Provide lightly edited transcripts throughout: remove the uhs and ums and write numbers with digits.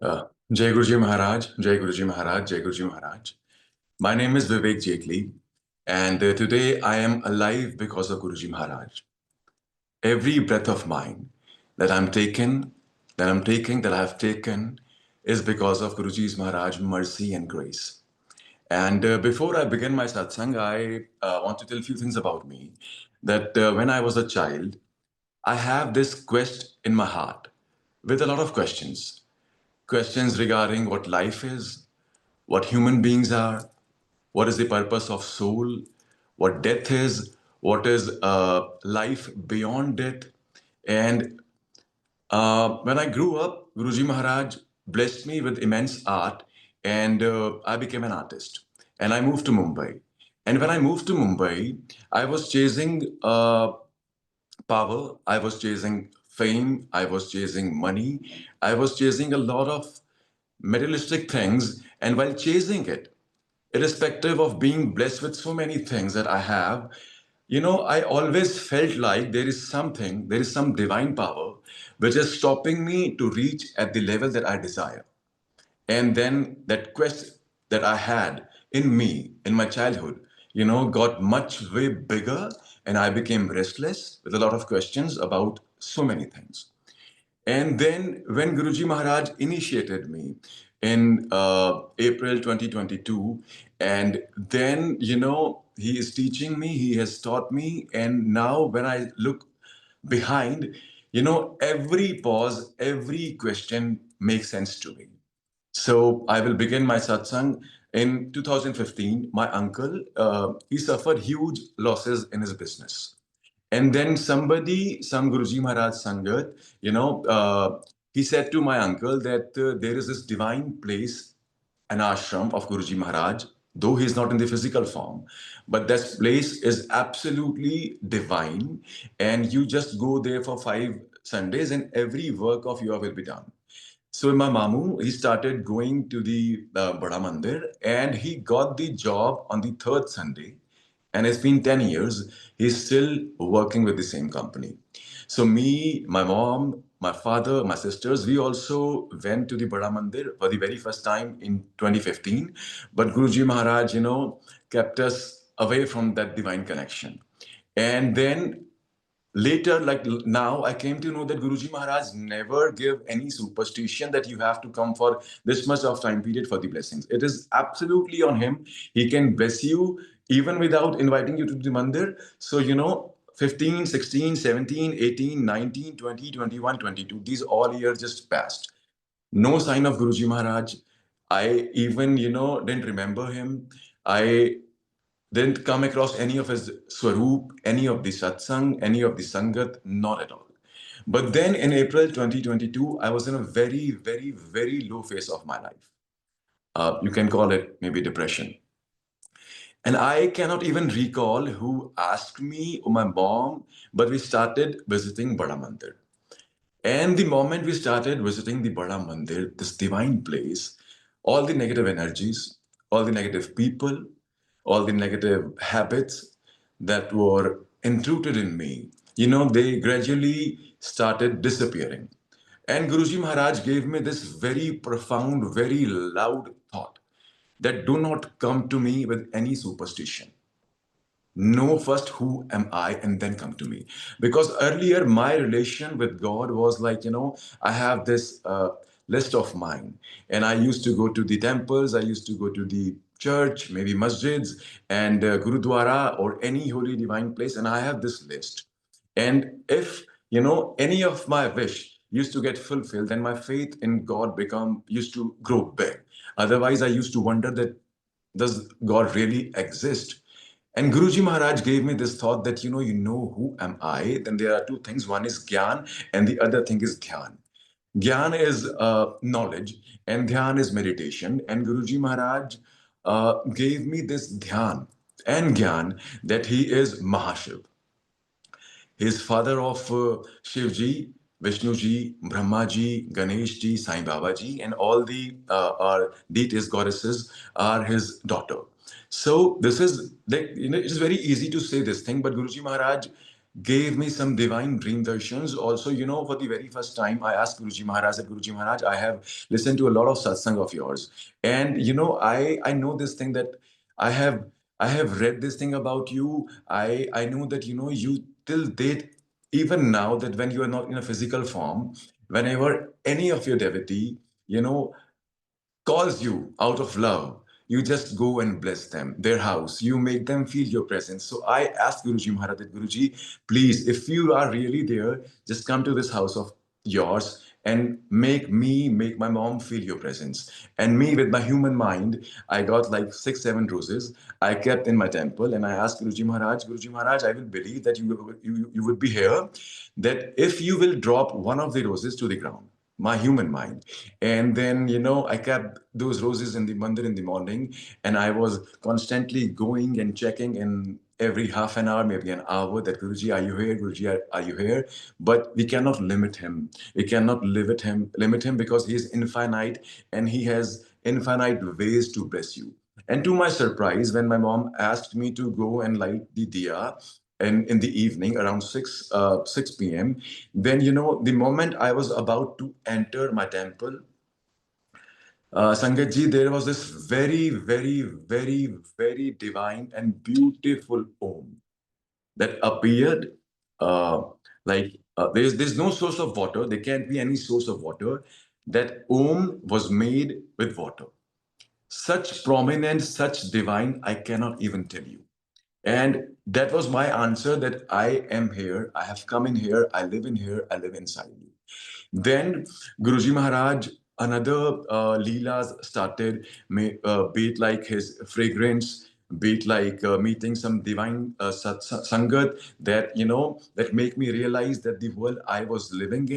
Uh, Jai Guruji Maharaj, Jai Guruji Maharaj, Jai Guruji Maharaj. My name is Vivek Jaitley, and today I am alive because of Guruji Maharaj. Every breath of mine that I'm taken, that I have taken, is because of Guruji's Maharaj mercy and grace. And before I begin my satsang, I want to tell a few things about me. That when I was a child, I have this quest in my heart with a lot of questions. Questions regarding what life is, what human beings are, what is the purpose of soul, what death is, what is life beyond death. And when I grew up, Guruji Maharaj blessed me with immense art, and I became an artist. And I moved to Mumbai. And when I moved to Mumbai, I was chasing power, I was chasing fame, I was chasing money, I was chasing a lot of materialistic things. And while chasing it, irrespective of being blessed with so many things that I have, I always felt like there is some divine power which is stopping me to reach at the level that I desire. And then that quest that I had in me in my childhood, got much way bigger, and I became restless with a lot of questions about so many things. And then when Guruji Maharaj initiated me in April 2022, and then, he is teaching me, he has taught me. And now when I look behind, every pause, every question makes sense to me. So I will begin my satsang. In 2015, my uncle, he suffered huge losses in his business. And then some Guruji Maharaj Sangat, he said to my uncle that there is this divine place, an ashram of Guruji Maharaj, though he is not in the physical form, but this place is absolutely divine, and you just go there for 5 Sundays, and every work of yours will be done. So my mamu, he started going to the Bada Mandir, and he got the job on the third Sunday. And it's been 10 years. He's still working with the same company. So me, my mom, my father, my sisters, we also went to the Bada Mandir for the very first time in 2015. But Guruji Maharaj, kept us away from that divine connection. And then later, like now, I came to know that Guruji Maharaj never give any superstition that you have to come for this much of time period for the blessings. It is absolutely on him. He can bless you even without inviting you to the mandir. So 15, 16, 17, 18, 19, 20, 21, 22, these all years just passed. No sign of Guruji Maharaj. I even didn't remember him. I didn't come across any of his swaroop, any of the satsang, any of the sangat, not at all. But then in April 2022, I was in a very, very, very low phase of my life. You can call it maybe depression. And I cannot even recall who asked me or my mom, but we started visiting Bada Mandir. And the moment we started visiting the Bada Mandir, this divine place, all the negative energies, all the negative people, all the negative habits that were intruded in me, they gradually started disappearing. And Guruji Maharaj gave me this very profound, very loud thought that do not come to me with any superstition. Know first who am I and then come to me. Because earlier my relation with God was like, I have this list of mine, and I used to go to the temples, I used to go to the church, maybe masjids and gurudwara or any holy divine place, and I have this list. And if any of my wish used to get fulfilled, then my faith in God become used to grow big. Otherwise I used to wonder that does God really exist? And Guruji Maharaj gave me this thought that, who am I? Then there are two things. One is Gyan and the other thing is Dhyan. Gyan is knowledge and Dhyan is meditation. And Guruji Maharaj gave me this Dhyan and Gyan that he is Mahashiv. He is father of Shivji, Vishnuji, Brahmaji, Ganeshji, Sai Babaji, and all the our deities, goddesses are his daughter. So this is, it is very easy to say this thing, but Guruji Maharaj gave me some divine dream darshan. Also, for the very first time, I asked Guruji Maharaj that Guruji Maharaj, I have listened to a lot of satsang of yours, and I know this thing that I have I have read this thing about you. I know that you till date, even now, that when you are not in a physical form, whenever any of your devotee, you know calls you out of love, you just go and bless them, their house. You make them feel your presence. So I asked Guruji Maharaj that, Guruji, please, if you are really there, just come to this house of yours and make my mom feel your presence. And me, with my human mind, I got like 6, 7 roses. I kept in my temple, and I asked Guruji Maharaj, I will believe that you would be here. That if you will drop one of the roses to the ground, my human mind. And then, I kept those roses in the mandir in the morning, and I was constantly going and checking in every half an hour, maybe an hour, that Guruji, are you here? Guruji, are you here? But we cannot limit him. We cannot limit him because he is infinite and he has infinite ways to bless you. And to my surprise, when my mom asked me to go and light the diya, and in the evening around 6 p.m., then the moment I was about to enter my temple, Sangat ji, there was this very, very, very, very divine and beautiful Om that appeared. Uh, there's no source of water. There can't be any source of water. That Om was made with water. Such prominent, such divine, I cannot even tell you. And that was my answer, that I am here. I have come in here. I live in here. I live inside you. Then Guruji Maharaj, another Leelas started, be it like his fragrance, be it like meeting some divine sangat that, that make me realize that the world I'm living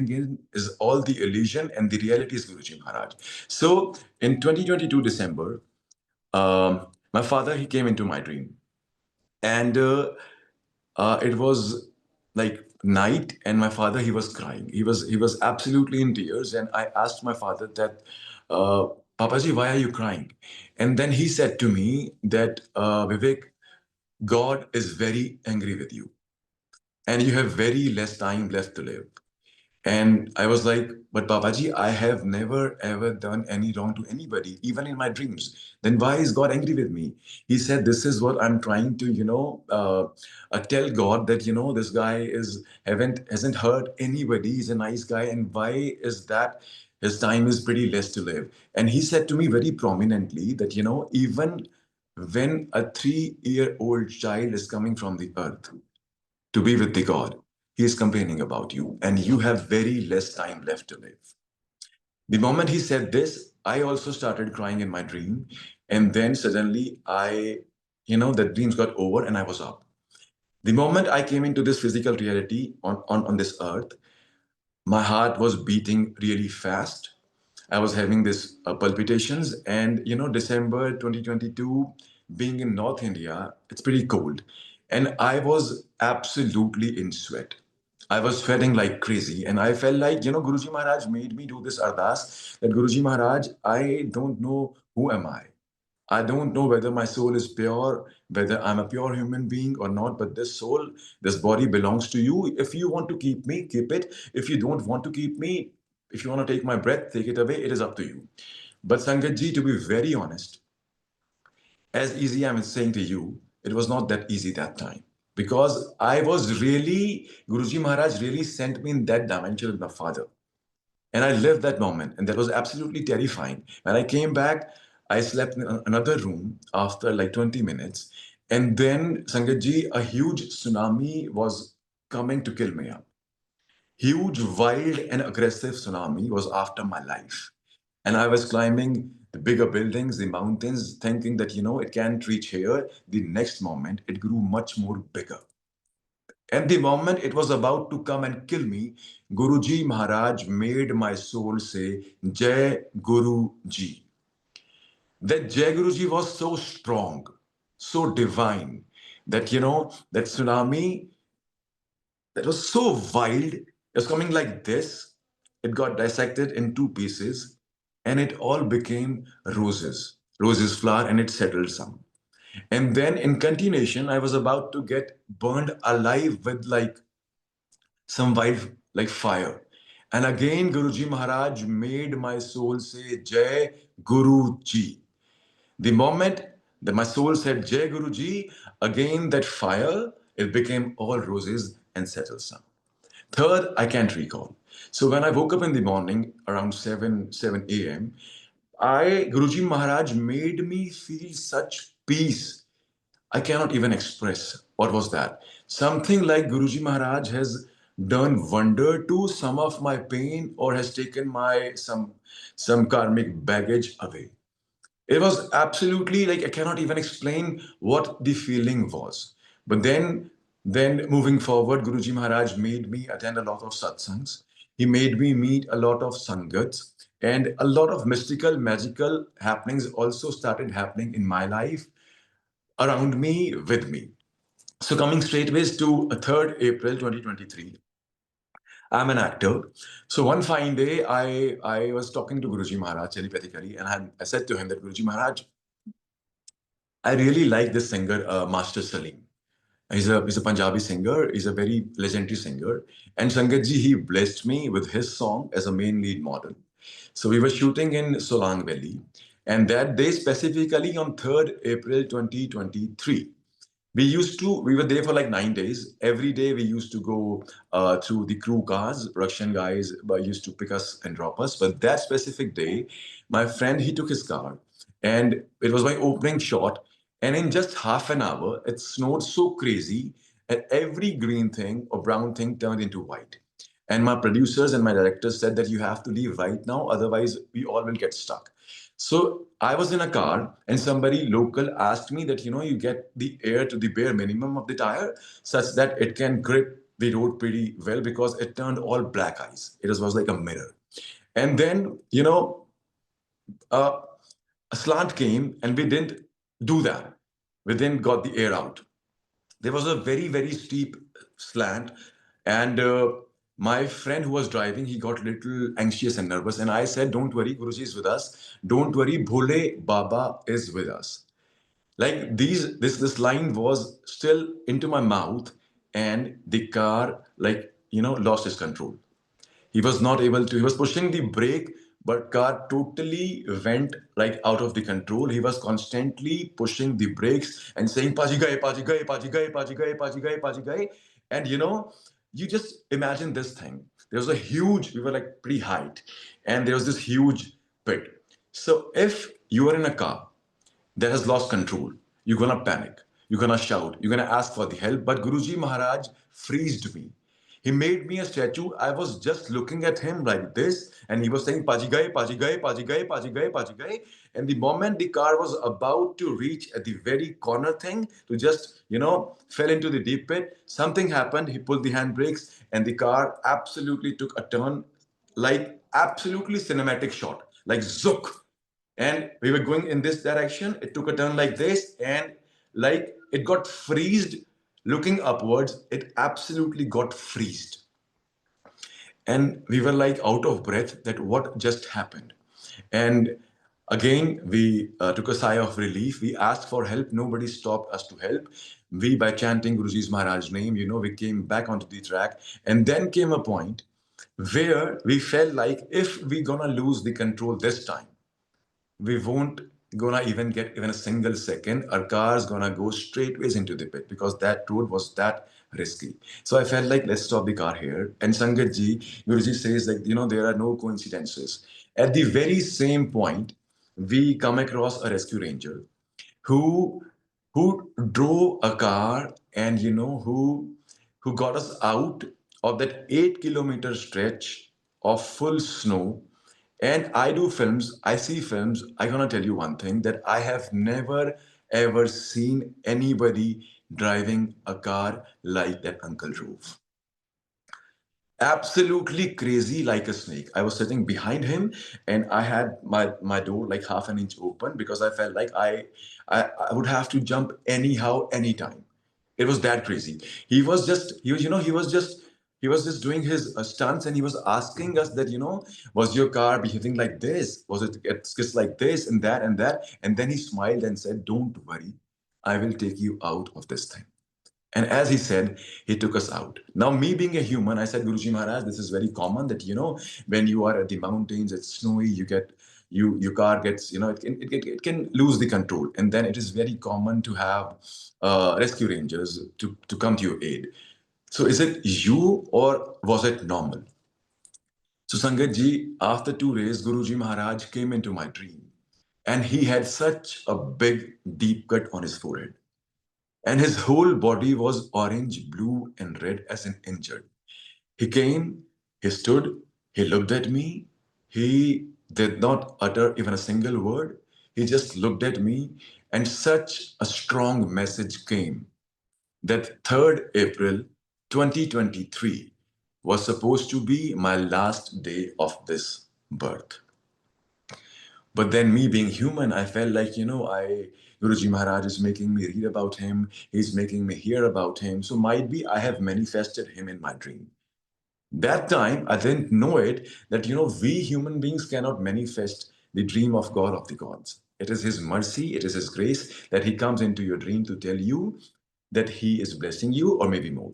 in, is all the illusion, and the reality is Guruji Maharaj. So in 2022 December, my father, he came into my dream, and it was like night, and my father, he was crying. He was absolutely in tears, and I asked my father that, Papaji, why are you crying? And then he said to me that, Vivek, God is very angry with you, and you have very less time left to live. And I was like, but Babaji, I have never ever done any wrong to anybody, even in my dreams. Then why is God angry with me? He said, this is what I'm trying to, tell God, that, this guy hasn't hurt anybody. He's a nice guy. And why is that his time is pretty less to live? And he said to me very prominently that, even when a 3-year-old child is coming from the earth to be with the God, he is complaining about you, and you have very less time left to live. The moment he said this, I also started crying in my dream. And then suddenly the dreams got over and I was up. The moment I came into this physical reality on this earth, my heart was beating really fast. I was having this palpitations, and December 2022, being in North India, it's pretty cold, and I was absolutely in sweat. I was sweating like crazy, and I felt like Guruji Maharaj made me do this ardas. That Guruji Maharaj, I don't know who am I. I don't know whether my soul is pure, whether I'm a pure human being or not, but this soul, this body belongs to you. If you want to keep me, keep it. If you don't want to keep me, if you want to take my breath, take it away. It is up to you. But Sangatji, to be very honest, as easy I'm saying to you, it was not that easy that time. Because Guruji Maharaj really sent me in that dimension with my father. And I lived that moment, and that was absolutely terrifying. When I came back, I slept in another room after like 20 minutes. And then, Sangatji, a huge tsunami was coming to kill me up. Huge, wild, and aggressive tsunami was after my life. And I was climbing the bigger buildings, the mountains, thinking that, it can't reach here. The next moment, it grew much more bigger. And the moment it was about to come and kill me, Guruji Maharaj made my soul say, Jai Guru Ji. That Jai Guruji was so strong, so divine, that, that tsunami that was so wild, it was coming like this. It got dissected in two pieces, and it all became roses, roses flower, and it settled some. And then in continuation, I was about to get burned alive with like some wild like fire. And again, Guruji Maharaj made my soul say, Jai Guruji. The moment that my soul said, Jai Guruji, again that fire, it became all roses and settled sun. Third, I can't recall. So when I woke up in the morning around 7 a.m., Guruji Maharaj made me feel such peace. I cannot even express what was that. Something like Guruji Maharaj has done wonder to some of my pain or has taken my some karmic baggage away. It was absolutely like I cannot even explain what the feeling was. But then moving forward, Guruji Maharaj made me attend a lot of satsangs. He made me meet a lot of sangats, and a lot of mystical, magical happenings also started happening in my life, around me, with me. So coming straightways to 3rd April 2023, I'm an actor. So one fine day, I was talking to Guruji Maharaj telepathically, and I said to him that Guruji Maharaj, I really like this singer, Master Salim. He's a Punjabi singer. He's a very legendary singer. And Sangatji, he blessed me with his song as a main lead model. So we were shooting in Solang Valley. And that day, specifically on 3rd April 2023, we were there for like 9 days. Every day we used to go through the crew cars. Russian guys used to pick us and drop us. But that specific day, my friend, he took his car, and it was my opening shot. And in just half an hour, it snowed so crazy, and every green thing or brown thing turned into white. And my producers and my directors said that you have to leave right now, otherwise we all will get stuck. So I was in a car, and somebody local asked me that, you get the air to the bare minimum of the tire such that it can grip the road pretty well, because it turned all black ice. It was like a mirror. And then, uh, a slant came, and we didn't do that. We didn't got the air out. There was a very, very steep slant, and my friend who was driving, he got a little anxious and nervous, and I said, don't worry, Guruji is with us. Don't worry, Bhole Baba is with us. Like this line was still into my mouth, and the car, like, lost its control. He was not able to, he was pushing the brake, but car totally went like out of the control. He was constantly pushing the brakes and saying, Paji gaye, Paji gaye, Paji gaye, Paji gaye, Paji gaye, Paji gaye. And you just imagine this thing. There was a huge, we were like pretty height, and there was this huge pit. So if you are in a car that has lost control, you're gonna panic, you're gonna shout, you're gonna ask for the help. But Guruji Maharaj freezed me. He made me a statue. I was just looking at him like this, and he was saying, Paji gaye, Paji gaye, Paji gaye, Paji gaye, Paji gaye. And the moment the car was about to reach at the very corner thing to just, fell into the deep pit, something happened. He pulled the handbrakes, and the car absolutely took a turn, like absolutely cinematic shot, like zook. And we were going in this direction. It took a turn like this, and like it got freezed. Looking upwards, it absolutely got freezed. And we were like out of breath that what just happened. And again, we took a sigh of relief. We asked for help. Nobody stopped us to help. We, by chanting Guruji's Maharaj's name, we came back onto the track. And then came a point where we felt like if we gonna lose the control this time, we won't gonna even get even a single second. Our car's gonna go straightways into the pit, because that road was that risky. So I felt like, let's stop the car here. And Sangat ji, Guruji says, like, there are no coincidences. At the very same point, we come across a rescue ranger who who drove a car, and who got us out of that 8 kilometer stretch of full snow. And I do films, I see films. I'm gonna tell you one thing, that I have never ever seen anybody driving a car like that uncle drove. Absolutely crazy, like a snake. I was sitting behind him, and I had my door like half an inch open, because I felt like I would have to jump anyhow, anytime. It was that crazy. He was just doing his stunts, and he was asking us that, was your car behaving like this? Was it just like this and that and that? And then he smiled and said, "Don't worry, I will take you out of this thing. And as he said, he took us out. Now, me being a human, I said, Guruji Maharaj, this is very common that, when you are at the mountains, it's snowy, your car gets, it can lose the control. And then it is very common to have rescue rangers to come to your aid. So is it you or was it normal? So Sangat ji, after 2 days, Guruji Maharaj came into my dream and he had such a big, deep cut on his forehead. And his whole body was orange, blue, and red as an injured. He came, he stood, he looked at me, he did not utter even a single word. He just looked at me, and such a strong message came that 3rd April 2023 was supposed to be my last day of this birth. But then me being human, I felt like, Guruji Maharaj is making me read about him. He's making me hear about him. So might be I have manifested him in my dream. That time, I didn't know it, that, we human beings cannot manifest the dream of God of the gods. It is his mercy, it is his grace that he comes into your dream to tell you that he is blessing you or maybe more.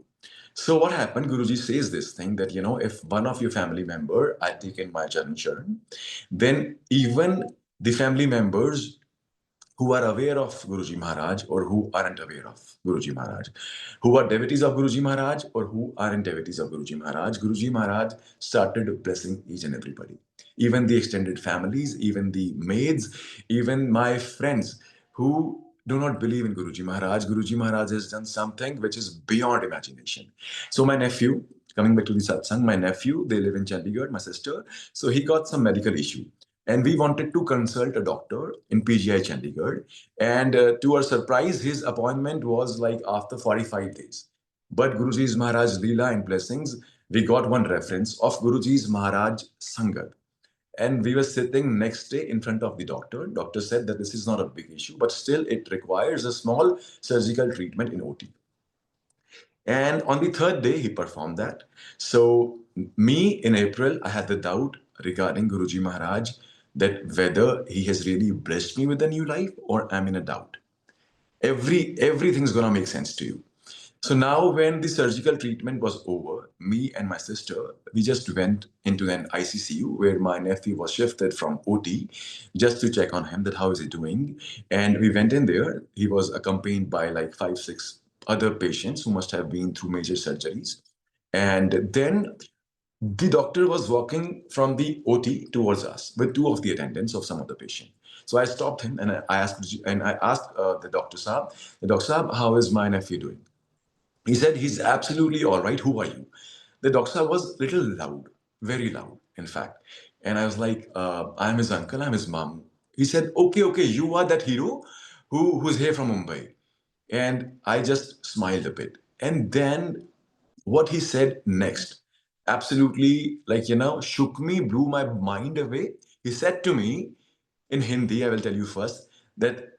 So what happened, Guruji says this thing that, if one of your family member, I take in my Charan Sharan, then even the family members who are aware of Guruji Maharaj or who aren't aware of Guruji Maharaj, who are devotees of Guruji Maharaj or who aren't devotees of Guruji Maharaj started blessing each and everybody. Even the extended families, even the maids, even my friends who do not believe in Guruji Maharaj has done something which is beyond imagination. So my nephew, coming back to the satsang, my nephew, they live in Chandigarh, my sister, so he got some medical issue and we wanted to consult a doctor in PGI Chandigarh. And to our surprise, his appointment was like after 45 days. But Guruji's Maharaj Leela and blessings, we got one reference of Guruji's Maharaj Sangat. And we were sitting next day in front of the doctor. Doctor said that this is not a big issue, but still it requires a small surgical treatment in OT. And on the 3rd day, he performed that. So, me in April, I had the doubt regarding Guruji Maharaj that whether he has really blessed me with a new life or I'm in a doubt. Everything's gonna make sense to you. So now, when the surgical treatment was over, me and my sister, we just went into an ICCU where my nephew was shifted from OT just to check on him that how is he doing. And we went in there. He was accompanied by like 5, 6 other patients who must have been through major surgeries. And then the doctor was walking from the OT towards us with 2 of the attendants of some other patient. So I stopped him and I asked the doctor Saab, how is my nephew doing? He said, he's absolutely all right. Who are you? The doctor was little loud, very loud, in fact. And I was like, I'm his uncle, I'm his mom. He said, okay, you are that hero who's here from Mumbai. And I just smiled a bit. And then what he said next absolutely, shook me, blew my mind away. He said to me in Hindi, I will tell you first, that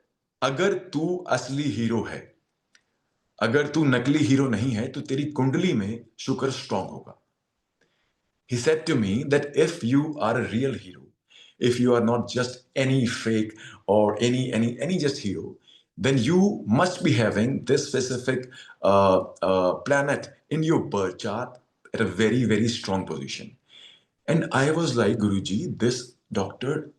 अगर तू असली hero है, अगर तू नकली hero नहीं है तो तेरी कुंडली में शुक्र स्ट्रांग होगा. He said to me that if you are a real hero, if you are not just any fake or any just hero, then you must be having this specific planet in your birth chart at a very very strong position. And I was like, Guruji, this doctor,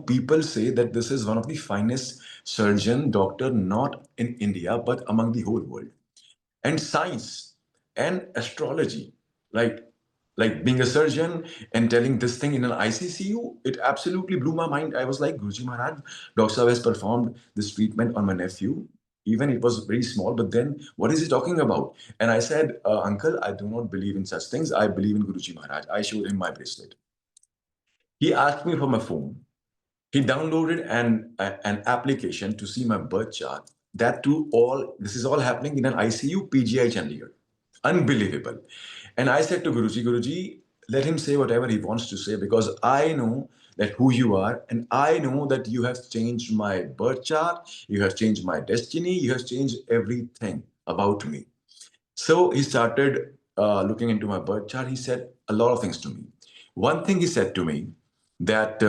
people say that this is one of the finest surgeon doctor, not in India, but among the whole world. And science and astrology, like being a surgeon and telling this thing in an ICCU, it absolutely blew my mind. I was like, Guruji Maharaj, Dr. Saab has performed this treatment on my nephew. Even it was very small, but then what is he talking about? And I said, Uncle, I do not believe in such things. I believe in Guruji Maharaj. I showed him my bracelet. He asked me for my phone. He downloaded an application to see my birth chart. That too, this is all happening in an ICU, PGI Chandigarh. Unbelievable. And I said to Guruji, let him say whatever he wants to say because I know that who you are and I know that you have changed my birth chart, you have changed my destiny, you have changed everything about me. So he started looking into my birth chart. He said a lot of things to me. One thing he said to me that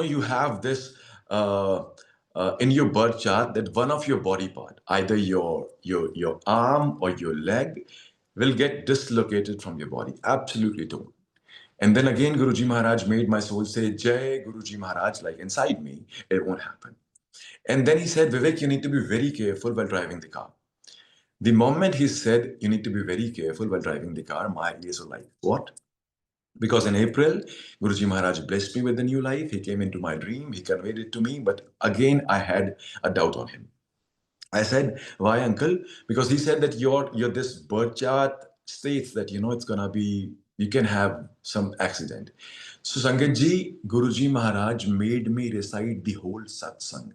you have this uh, in your birth chart that one of your body part, either your arm or your leg, will get dislocated from your body. Absolutely don't. And then again, Guruji Maharaj made my soul say, Jai Guruji Maharaj, like inside me, it won't happen. And then he said, Vivek, you need to be very careful while driving the car. The moment he said, you need to be very careful while driving the car, my ears were like, what? Because in April, Guruji Maharaj blessed me with a new life. He came into my dream, he conveyed it to me, but again, I had a doubt on him. I said, why, uncle? Because he said that your this birth chart states that it's gonna be you can have some accident. So Sangatji, Guruji Maharaj made me recite the whole satsang.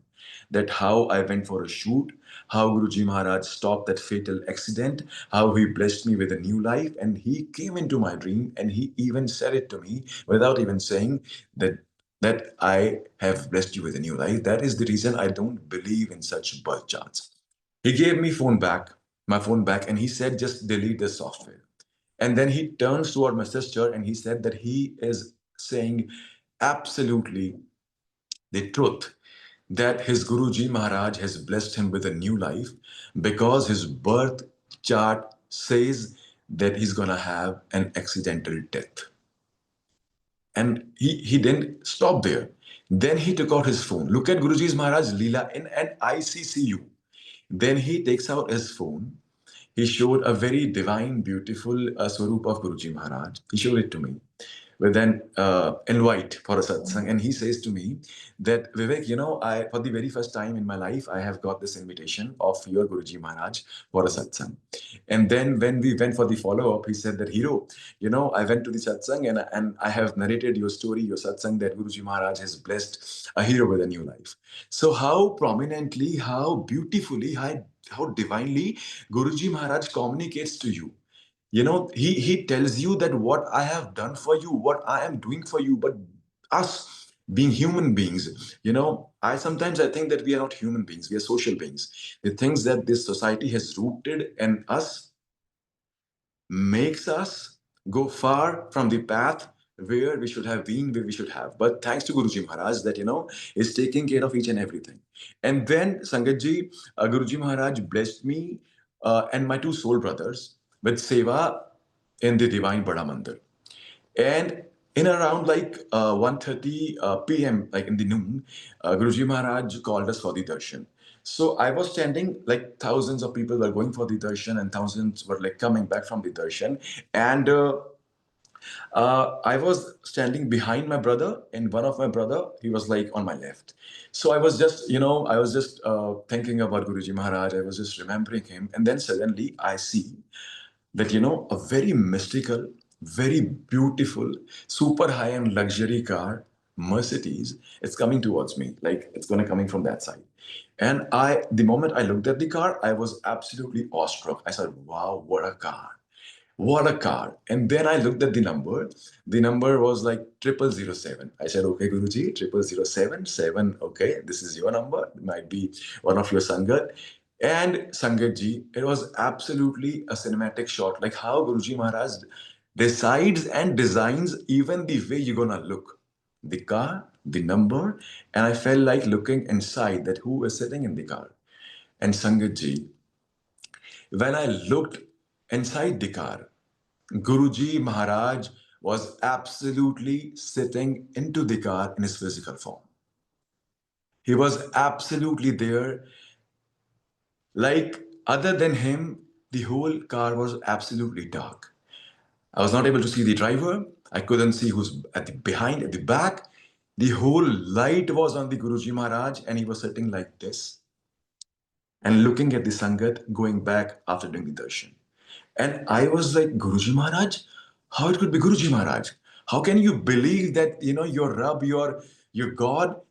That how I went for a shoot, how Guruji Maharaj stopped that fatal accident, how he blessed me with a new life, and he came into my dream and he even said it to me without even saying that I have blessed you with a new life. That is the reason I don't believe in such birth charts. He gave me my phone back, and he said, just delete the software. And then he turns toward my sister and he said that he is saying absolutely the truth that his Guruji Maharaj has blessed him with a new life because his birth chart says that he's gonna have an accidental death. And he didn't stop there. Then he took out his phone. Look at Guruji's Maharaj Leela in an ICCU. Then he takes out his phone. He showed a very divine, beautiful Swarup of Guruji Maharaj. He showed it to me with an invite for a satsang. And he says to me that, Vivek, I for the very first time in my life, I have got this invitation of your Guruji Maharaj for a satsang. And then when we went for the follow-up, he said that, Hero, I went to the satsang and I have narrated your story, your satsang, that Guruji Maharaj has blessed a hero with a new life. So how prominently, how beautifully, how divinely Guruji Maharaj communicates to you. He tells you that what I have done for you, what I am doing for you, but us being human beings, I think that we are not human beings, we are social beings. The things that this society has rooted in us makes us go far from the path where we should have been, where we should have. But thanks to Guruji Maharaj that, is taking care of each and everything. And then Sangatji, Guruji Maharaj blessed me and my two soul brothers with seva in the Divine Bada Mandir. And in around like 1:30 p.m., like in the noon, Guruji Maharaj called us for the darshan. So I was standing, like thousands of people were going for the darshan and thousands were like coming back from the darshan. And I was standing behind my brother, and one of my brother, he was like on my left. So I was just, thinking about Guruji Maharaj. I was just remembering him. And then suddenly I see that a very mystical, very beautiful, super high-end luxury car, Mercedes, it's coming towards me, like it's gonna coming from that side. And the moment I looked at the car, I was absolutely awestruck. I said, wow, what a car. What a car. And then I looked at the number. The number was like 0007. I said, okay, Guruji, 0007, 7, okay, this is your number. It might be one of your Sangat. And Sangat ji, it was absolutely a cinematic shot, like how Guruji Maharaj decides and designs even the way you're gonna look. The car, the number, and I felt like looking inside that who is sitting in the car. And Sangat ji, when I looked inside the car, Guruji Maharaj was absolutely sitting into the car in his physical form. He was absolutely there. Like, other than him, the whole car was absolutely dark. I was not able to see the driver. I couldn't see who's at the behind, at the back. The whole light was on the Guruji Maharaj, and he was sitting like this and looking at the Sangat going back after doing the darshan. And I was like, Guruji Maharaj? How it could be Guruji Maharaj? How can you believe that, your Rab, your God,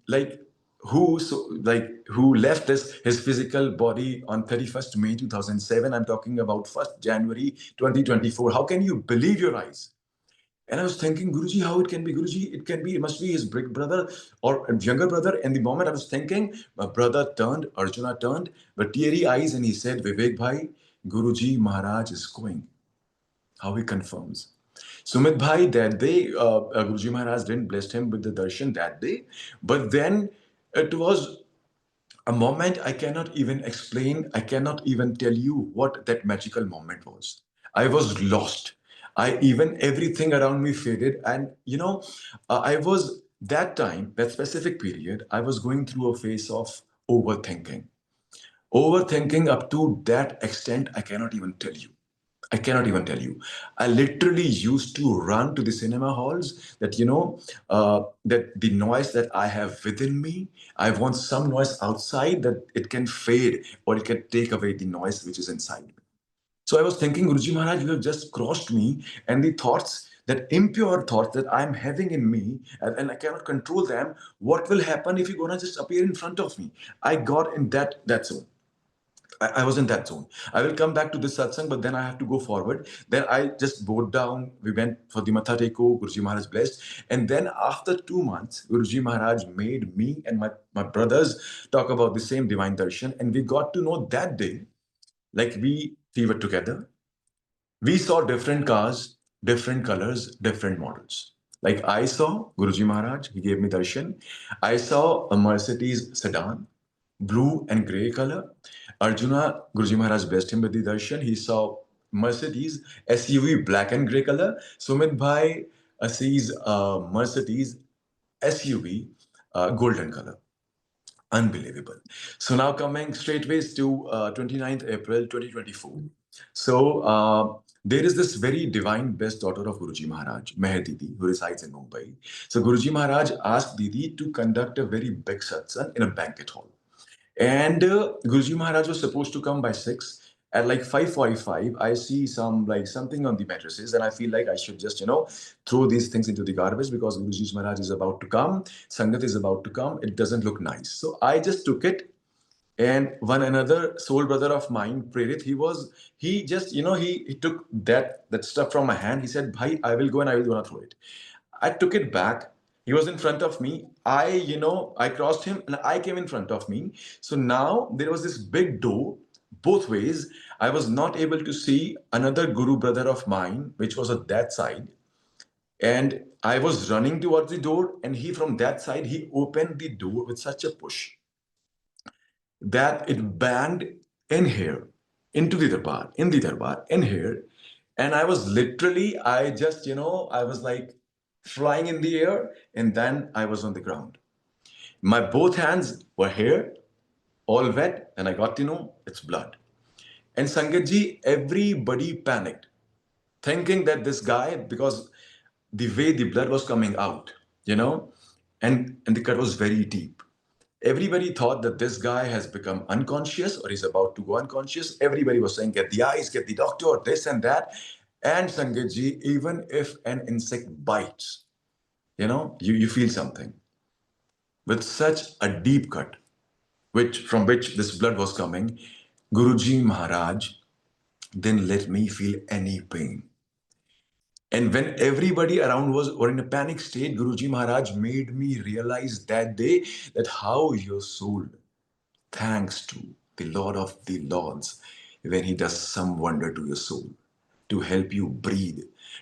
like, who left his physical body on 31st May 2007? I'm talking about 1st January 2024. How can you believe your eyes? And I was thinking, Guruji, how it can be Guruji? It must be his big brother or younger brother. And the moment I was thinking, my brother turned, Arjuna turned with teary eyes, and he said, Vivek Bhai, Guruji Maharaj is going. How he confirms. Sumit Bhai, that day, Guruji Maharaj didn't bless him with the darshan that day. But then It was a moment I cannot even explain. I cannot even tell you what that magical moment was. I was lost. I even everything around me faded, and I was that time, that specific period. I was going through a phase of overthinking. Overthinking up to that extent, I cannot even tell you. I cannot even tell you. I literally used to run to the cinema halls that, that the noise that I have within me, I want some noise outside that it can fade or it can take away the noise which is inside me. So I was thinking, Guruji Maharaj, you have just crossed me, and the thoughts, that impure thoughts that I'm having in me, and I cannot control them. What will happen if you're gonna just appear in front of me? I got in that zone. I was in that zone. I will come back to this satsang, but then I have to go forward. Then I just bowed down. We went for the Matha Teko, Guruji Maharaj blessed. And then after 2 months, Guruji Maharaj made me and my brothers talk about the same divine darshan. And we got to know that day, like we were together. We saw different cars, different colors, different models. Like I saw Guruji Maharaj, he gave me darshan. I saw a Mercedes sedan, blue and gray color. Arjuna, Guruji Maharaj blessed him with the darshan. He saw Mercedes SUV, black and gray color. Sumit Bhai sees Mercedes SUV, golden color. Unbelievable. So now coming straightways to 29th April 2024. So there is this very divine best daughter of Guruji Maharaj, Meher Didi, who resides in Mumbai. So Guruji Maharaj asked Didi to conduct a very big satsang in a banquet hall. And Guruji Maharaj was supposed to come by 6. At like 5:45, I see some like something on the mattresses, and I feel like I should just, throw these things into the garbage because Guruji Maharaj is about to come, Sangat is about to come. It doesn't look nice. So I just took it, and one another soul brother of mine, Prerit, he just, he took that stuff from my hand. He said, Bhai, I will go and I will gonna throw it. I took it back. He was in front of me. I crossed him and I came in front of me. So now there was this big door both ways. I was not able to see another guru brother of mine, which was at that side. And I was running towards the door, and he from that side, he opened the door with such a push that it banged in here, into the darbar, in the darbar, in here. And I was literally, I just, I was like flying in the air, and then I was on the ground. My both hands were here, all wet, and I got to know it's blood. And Sangatji, everybody panicked, thinking that this guy, because the way the blood was coming out, and the cut was very deep. Everybody thought that this guy has become unconscious or is about to go unconscious. Everybody was saying, get the eyes, get the doctor, this and that. And Sangatji, even if an insect bites, you feel something. With such a deep cut, from which this blood was coming, Guruji Maharaj didn't let me feel any pain. And when everybody around were in a panic state, Guruji Maharaj made me realize that day that how your soul thanks to the Lord of the Lords when He does some wonder to your soul, to help you breathe,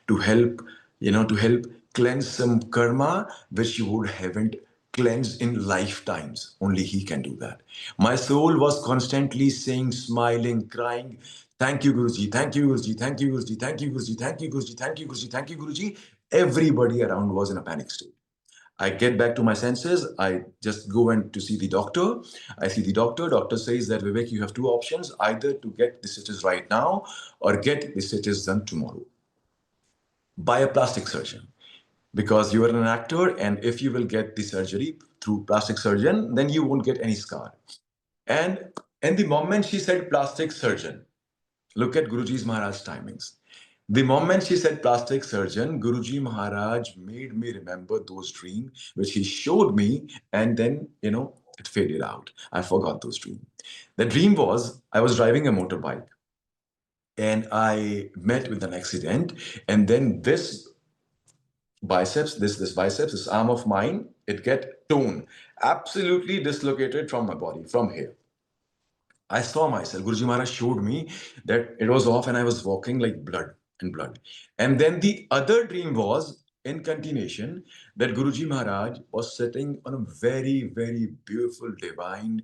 to help, to help cleanse some karma which you would haven't cleansed in lifetimes. Only He can do that. My soul was constantly saying, smiling, crying, thank you, Guruji, thank you, Guruji, thank you, Guruji, thank you, Guruji, thank you, Guruji, thank you, Guruji, thank you, Guruji. Everybody around was in a panic state. I get back to my senses. I just go and to see the doctor. I see the doctor. Doctor says that, Vivek, you have two options, either to get the stitches right now or get the stitches done tomorrow by a plastic surgeon. Because you are an actor, and if you will get the surgery through plastic surgeon, then you won't get any scar. And the moment she said plastic surgeon, look at Guruji's Maharaj timings. The moment she said plastic surgeon, Guruji Maharaj made me remember those dreams which he showed me, and then, it faded out. I forgot those dreams. The dream was I was driving a motorbike and I met with an accident, and then this biceps, this biceps, this arm of mine, it get torn, absolutely dislocated from my body, from here. I saw myself. Guruji Maharaj showed me that it was off and I was walking like blood and blood. And then the other dream was in continuation, that Guruji Maharaj was sitting on a very, very beautiful, divine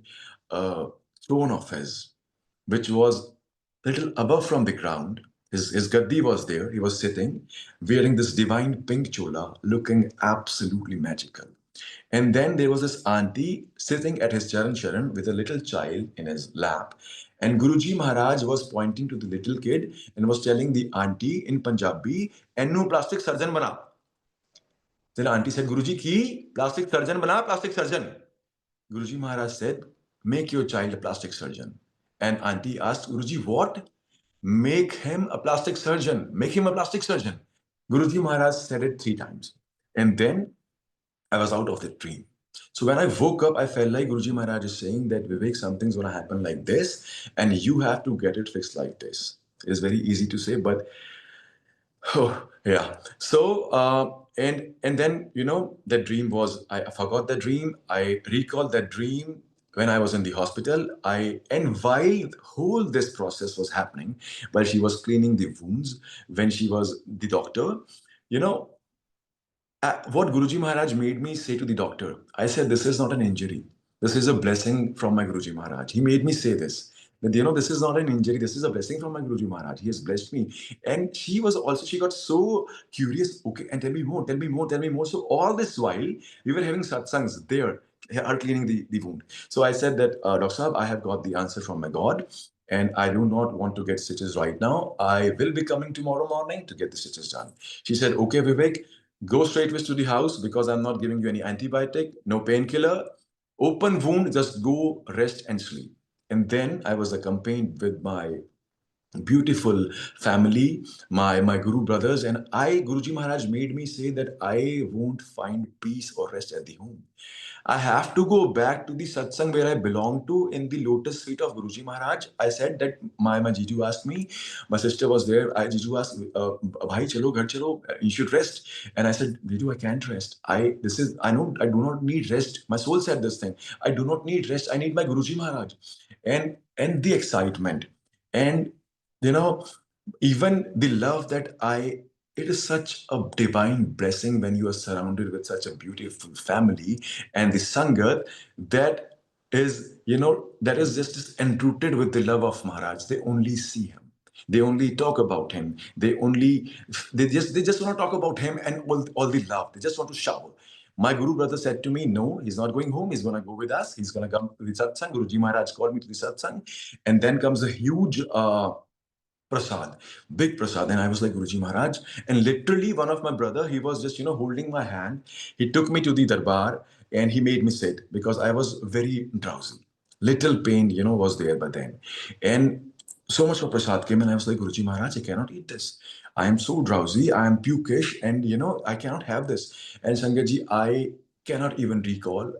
uh, throne of his, which was little above from the ground. His gaddi was there. He was sitting, wearing this divine pink chola, looking absolutely magical. And then there was this auntie sitting at his charan sharan with a little child in his lap. And Guruji Maharaj was pointing to the little kid and was telling the auntie in Punjabi, "Ennu plastic surgeon bana." Then auntie said, "Guruji, ki plastic surgeon bana, plastic surgeon." Guruji Maharaj said, "Make your child a plastic surgeon." And auntie asked, "Guruji, what?" "Make him a plastic surgeon. Make him a plastic surgeon." Guruji Maharaj said it 3 times. And then I was out of the dream. So when I woke up, I felt like Guruji Maharaj is saying that, Vivek, something's going to happen like this, and you have to get it fixed like this. It's very easy to say, but oh yeah. So and then that dream was, I forgot the dream. I recalled that dream when I was in the hospital. And while whole this process was happening, while she was cleaning the wounds, when she was the doctor, you know what Guruji Maharaj made me say to the doctor, I said, "This is not an injury. This is a blessing from my Guruji Maharaj." He made me say this. That, this is not an injury. This is a blessing from my Guruji Maharaj. He has blessed me. And she got so curious. Okay, and tell me more, tell me more, tell me more. So all this while, we were having satsangs there, her cleaning the wound. So I said that, Dr. Sahab, I have got the answer from my God. And I do not want to get stitches right now. I will be coming tomorrow morning to get the stitches done. She said, "Okay, Vivek, go straightway to the house because I'm not giving you any antibiotic, no painkiller. Open wound, just go rest and sleep." And then I was accompanied with my beautiful family, my Guru brothers, and Guruji Maharaj made me say that I won't find peace or rest at the home. I have to go back to the satsang where I belong to, in the lotus feet of Guruji Maharaj. I said that my Jiju asked me, my sister was there. Jiju asked, "Bhai, chalo, ghar chalo, you should rest." And I said, "Jiju, I can't rest. I know I do not need rest. My soul said this thing. I do not need rest. I need my Guruji Maharaj." And the excitement. And you know, even the love that it is such a divine blessing when you are surrounded with such a beautiful family and the sangat that that is just enrooted with the love of Maharaj. They only see him, they only talk about him, they just want to talk about him, and all the love they just want to shower. My Guru brother said to me, "No, he's not going home. He's going to go with us. He's going to come to the satsang." Guruji Maharaj called me to the satsang. And then comes a huge prasad, big prasad. And I was like, "Guruji Maharaj." And literally, one of my brother, he was just, holding my hand. He took me to the darbar and he made me sit because I was very drowsy. Little pain, was there by then. And so much of prasad came and I was like, "Guruji Maharaj, I cannot eat this. I am so drowsy. I am pukish and, I cannot have this." And Sangatji, I cannot even recall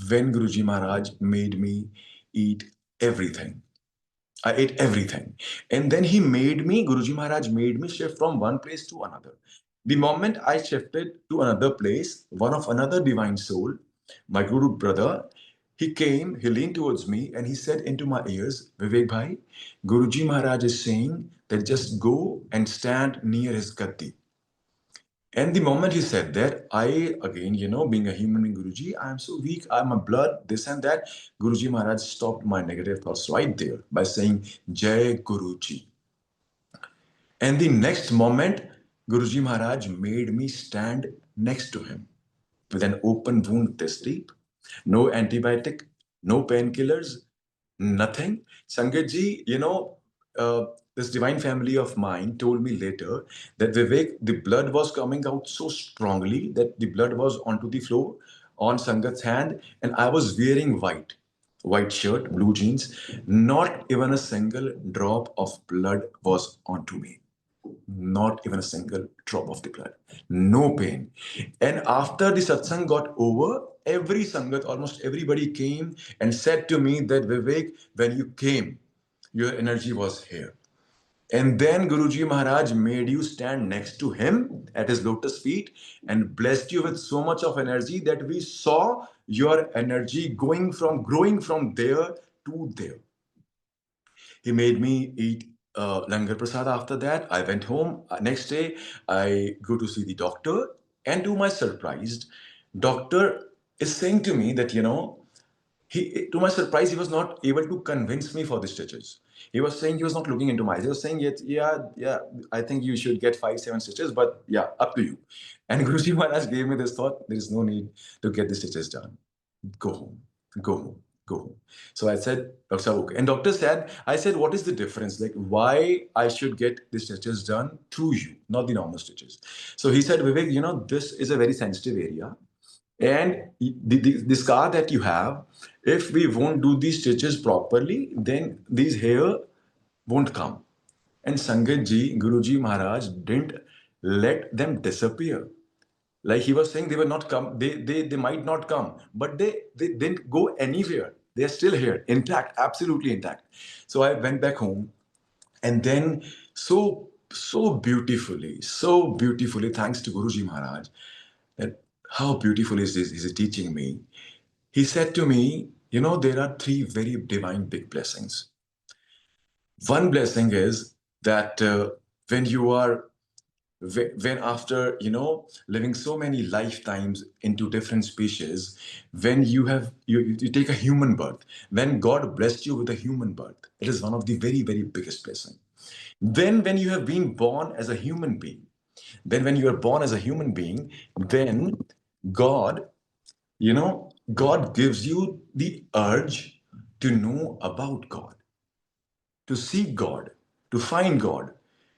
when Guruji Maharaj made me eat everything. I ate everything. And then Guruji Maharaj made me shift from one place to another. The moment I shifted to another place, one of another divine soul, my Guru brother, he came, he leaned towards me and he said into my ears, "Vivek Bhai, Guruji Maharaj is saying that just go and stand near his gatti." And the moment he said that, I again, being a human being, Guruji, I am so weak, I'm a blood, this and that. Guruji Maharaj stopped my negative thoughts right there by saying, "Jai Guruji." And the next moment, Guruji Maharaj made me stand next to him with an open wound this deep. No antibiotic, no painkillers, nothing. Sangatji, this divine family of mine told me later that, Vivek, the blood was coming out so strongly that the blood was onto the floor on Sangat's hand, and I was wearing white shirt, blue jeans. Not even a single drop of blood was onto me. Not even a single drop of the blood. No pain. And after the satsang got over, every sangat, almost everybody came and said to me that, "Vivek, when you came, your energy was here." And then Guruji Maharaj made you stand next to him at his lotus feet and blessed you with so much of energy that we saw your energy growing from there to there. He made me eat langar prasad after that. I went home. Next day, I go to see the doctor. And to my surprise, doctor is saying to me that, to my surprise, he was not able to convince me for the stitches. He was saying, he was not looking into my eyes. He was saying, yeah, I think you should get 5, 7 stitches, but yeah, up to you. And Guruji Maharaj gave me this thought, there is no need to get the stitches done. Go home, go home, go home. So I said, Doctor Sahab, okay. And doctor said, I said, what is the difference? Like, why I should get the stitches done through you, not the normal stitches? So he said, Vivek, this is a very sensitive area. And the scar that you have, if we won't do these stitches properly, then these hair won't come. And Sangat ji, Guruji Maharaj didn't let them disappear. Like he was saying, they will not come, they might not come, but they didn't go anywhere. They're still here, intact, absolutely intact. So I went back home, and then so beautifully, thanks to Guruji Maharaj, that how beautiful is this? Is he teaching me? He said to me, there are three very divine big blessings. One blessing is that when you are, when after, living so many lifetimes into different species, when you take a human birth, when God blessed you with a human birth, it is one of the very, very biggest blessing. Then when you have been born as a human being, then when you are born as a human being, then God, God gives you the urge to know about God, to seek God, to find God,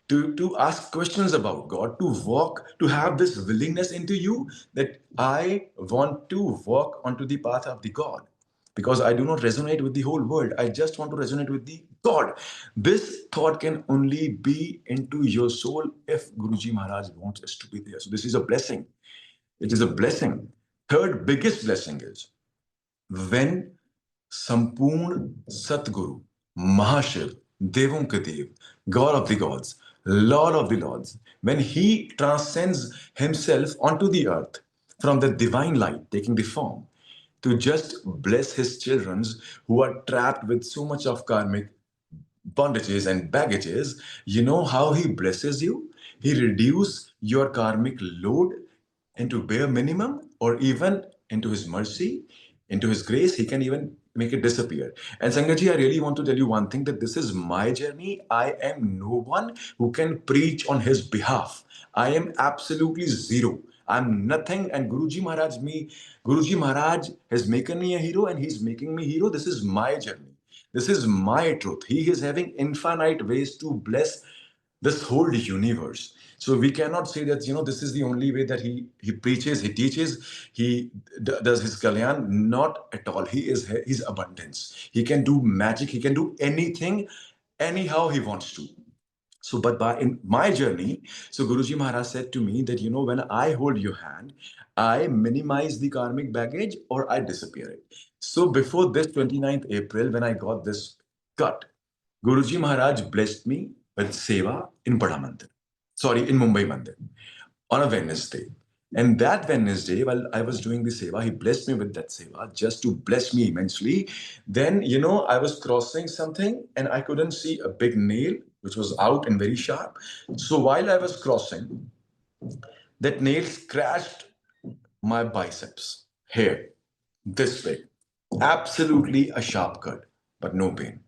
to ask questions about God, to walk, to have this willingness into you that I want to walk onto the path of the God. Because I do not resonate with the whole world. I just want to resonate with the God. This thought can only be into your soul if Guruji Maharaj wants us to be there. So this is a blessing. It is a blessing. Third biggest blessing is when Sampurn Satguru, Mahashiv, Devon ke Dev, God of the gods, Lord of the lords, when he transcends himself onto the earth from the divine light, taking the form, to just bless his children who are trapped with so much of karmic bondages and baggages, you know how he blesses you? He reduces your karmic load into bare minimum, or even into his mercy, into his grace. He can even make it disappear. And Sangaji, I really want to tell you one thing, that this is my journey. I am no one who can preach on his behalf. I am absolutely zero. I'm nothing. And Guruji Maharaj has making me a hero, and he's making me hero. This is my journey. This is my truth. He is having infinite ways to bless this whole universe. So we cannot say that, this is the only way that he preaches, he teaches, he does his kalyan. Not at all. He is his abundance. He can do magic. He can do anything, anyhow he wants to. So, but in my journey, so Guruji Maharaj said to me that, when I hold your hand, I minimize the karmic baggage or I disappear it. So before this 29th April, when I got this cut, Guruji Maharaj blessed me with seva in Bada Mandir. Sorry, in Mumbai Mandir on a Wednesday. And that Wednesday, while I was doing the seva, he blessed me with that seva just to bless me immensely. Then, I was crossing something and I couldn't see a big nail, which was out and very sharp. So while I was crossing, that nail scratched my biceps here, this way. Absolutely a sharp cut, but no pain.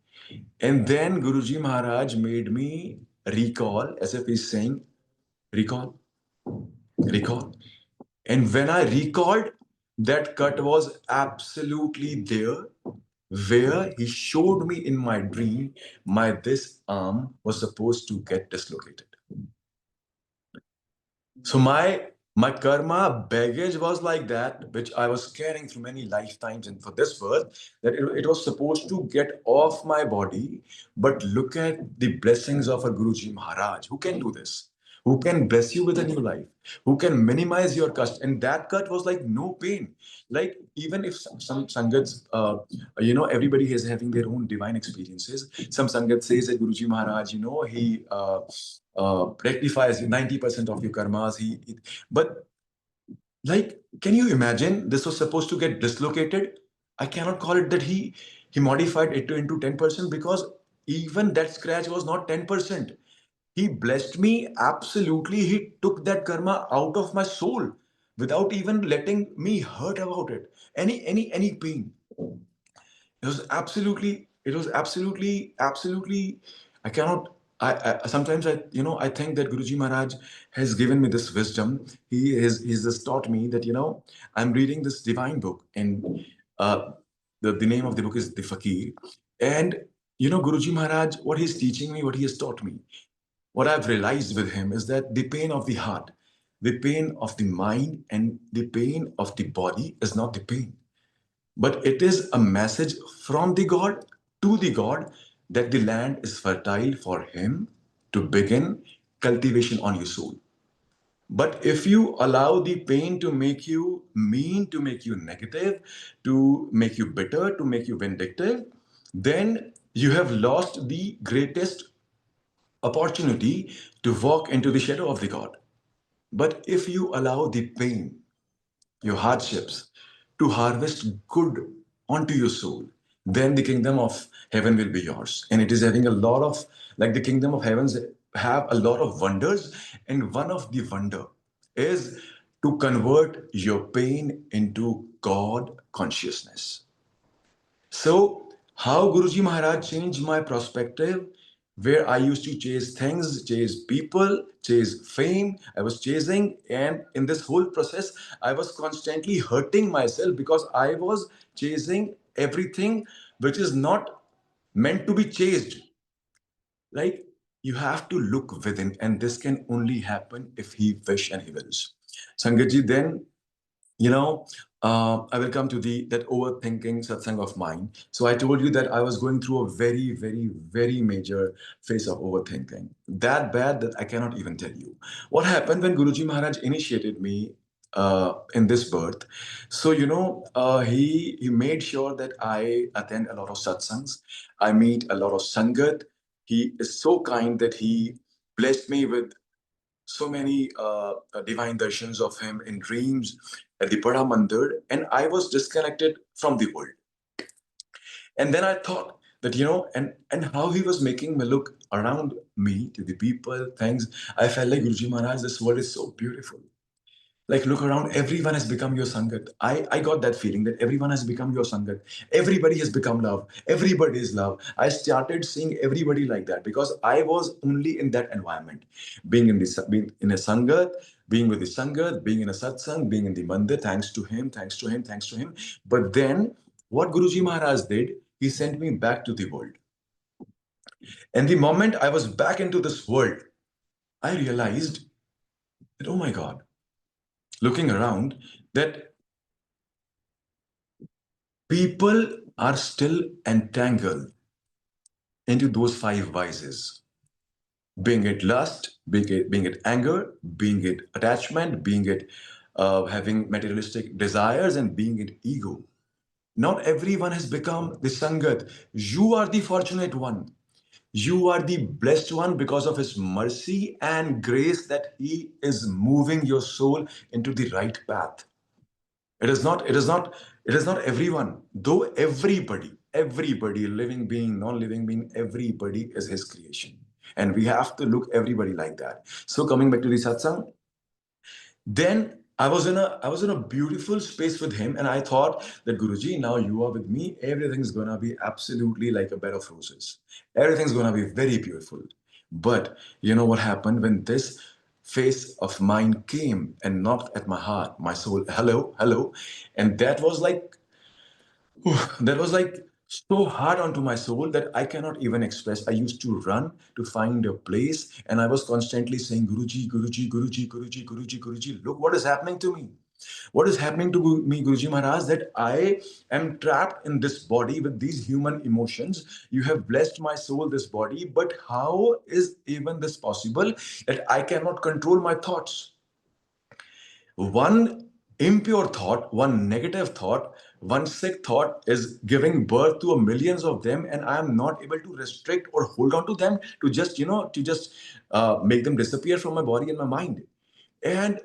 And then Guruji Maharaj made me recall, as if he's saying, recall, recall. And when I recalled, that cut was absolutely there, where he showed me in my dream, my this arm was supposed to get dislocated. So my karma baggage was like that, which I was carrying through many lifetimes, and for this birth, that it was supposed to get off my body. But look at the blessings of a Guruji Maharaj. Who can do this? Who can bless you with a new life? Who can minimize your cost? And that cut was like no pain. Like even if some Sangats, everybody is having their own divine experiences. Some Sangat says that Guruji Maharaj, he rectifies 90% of your karmas. But like, can you imagine this was supposed to get dislocated? I cannot call it that he modified it to into 10%, because even that scratch was not 10%. He blessed me absolutely. He took that karma out of my soul. without even letting me hurt about it. Any pain. It was absolutely. I cannot. I sometimes I think that Guruji Maharaj has given me this wisdom. He's just taught me that I'm reading this divine book, and uh, the name of the book is The Fakir, and Guruji Maharaj, what he's teaching me, what he has taught me, what I've realized with him is that the pain of the heart, the pain of the mind, and the pain of the body is not the pain, but it is a message from the God to the God that the land is fertile for him to begin cultivation on your soul. But if you allow the pain to make you mean, to make you negative, to make you bitter, to make you vindictive, then you have lost the greatest opportunity to walk into the shadow of the God. But if you allow the pain, your hardships, to harvest good onto your soul, then the kingdom of heaven will be yours. And it is having a lot of, like the kingdom of heavens have a lot of wonders. And one of the wonder is to convert your pain into God consciousness. So, how Guruji Maharaj changed my perspective, where I used to chase things, chase people, chase fame, I was chasing, and in this whole process, I was constantly hurting myself because I was chasing everything which is not meant to be chased. Like, you have to look within, and this can only happen if he wish and he wills. Sangatji, then you know I will come to the that overthinking satsang of mine. So I told you that I was going through a very, very, very major phase of overthinking, that bad that I cannot even tell you what happened when Guruji Maharaj initiated me in this birth. So he made sure that I attend a lot of satsangs, I meet a lot of sangat. He is so kind that he blessed me with so many divine darshans of him in dreams at the Bada Mandir, and I was disconnected from the world. And then I thought that, and how he was making me look around me to the people, things. I felt like Guruji Maharaj, this world is so beautiful. Like, look around, everyone has become your Sangat. I got that feeling that everyone has become your Sangat. Everybody has become love. Everybody is love. I started seeing everybody like that because I was only in that environment. Being in a Sangat, being with the Sangat, being in a Satsang, being in the Mandir, thanks to him, thanks to him, thanks to him. But then what Guruji Maharaj did, he sent me back to the world. And the moment I was back into this world, I realized that, oh my God, looking around, that people are still entangled into those five vices, being it lust, being it anger, being it attachment, being it having materialistic desires, and being it ego. Not everyone has become the Sangat. You are the fortunate one. You are the blessed one because of his mercy and grace that he is moving your soul into the right path. It is not everyone, though everybody, living being, non-living being, everybody is his creation. And we have to look everybody like that. So coming back to the satsang, then I was in a beautiful space with him, and I thought that Guruji, now you are with me, everything's gonna be absolutely like a bed of roses. Everything's gonna be very beautiful. But you know what happened when this face of mine came and knocked at my heart, my soul, hello, hello, and that was like so hard onto my soul that I cannot even express. I used to run to find a place, and I was constantly saying, Guruji, Guruji, Guruji, Guruji, Guruji, Guruji, look what is happening to me. What is happening to me, Guruji Maharaj, that I am trapped in this body with these human emotions. You have blessed my soul, this body, but how is even this possible that I cannot control my thoughts? One impure thought, one negative thought, one sick thought is giving birth to a millions of them, and I am not able to restrict or hold on to them to just make them disappear from my body and my mind. And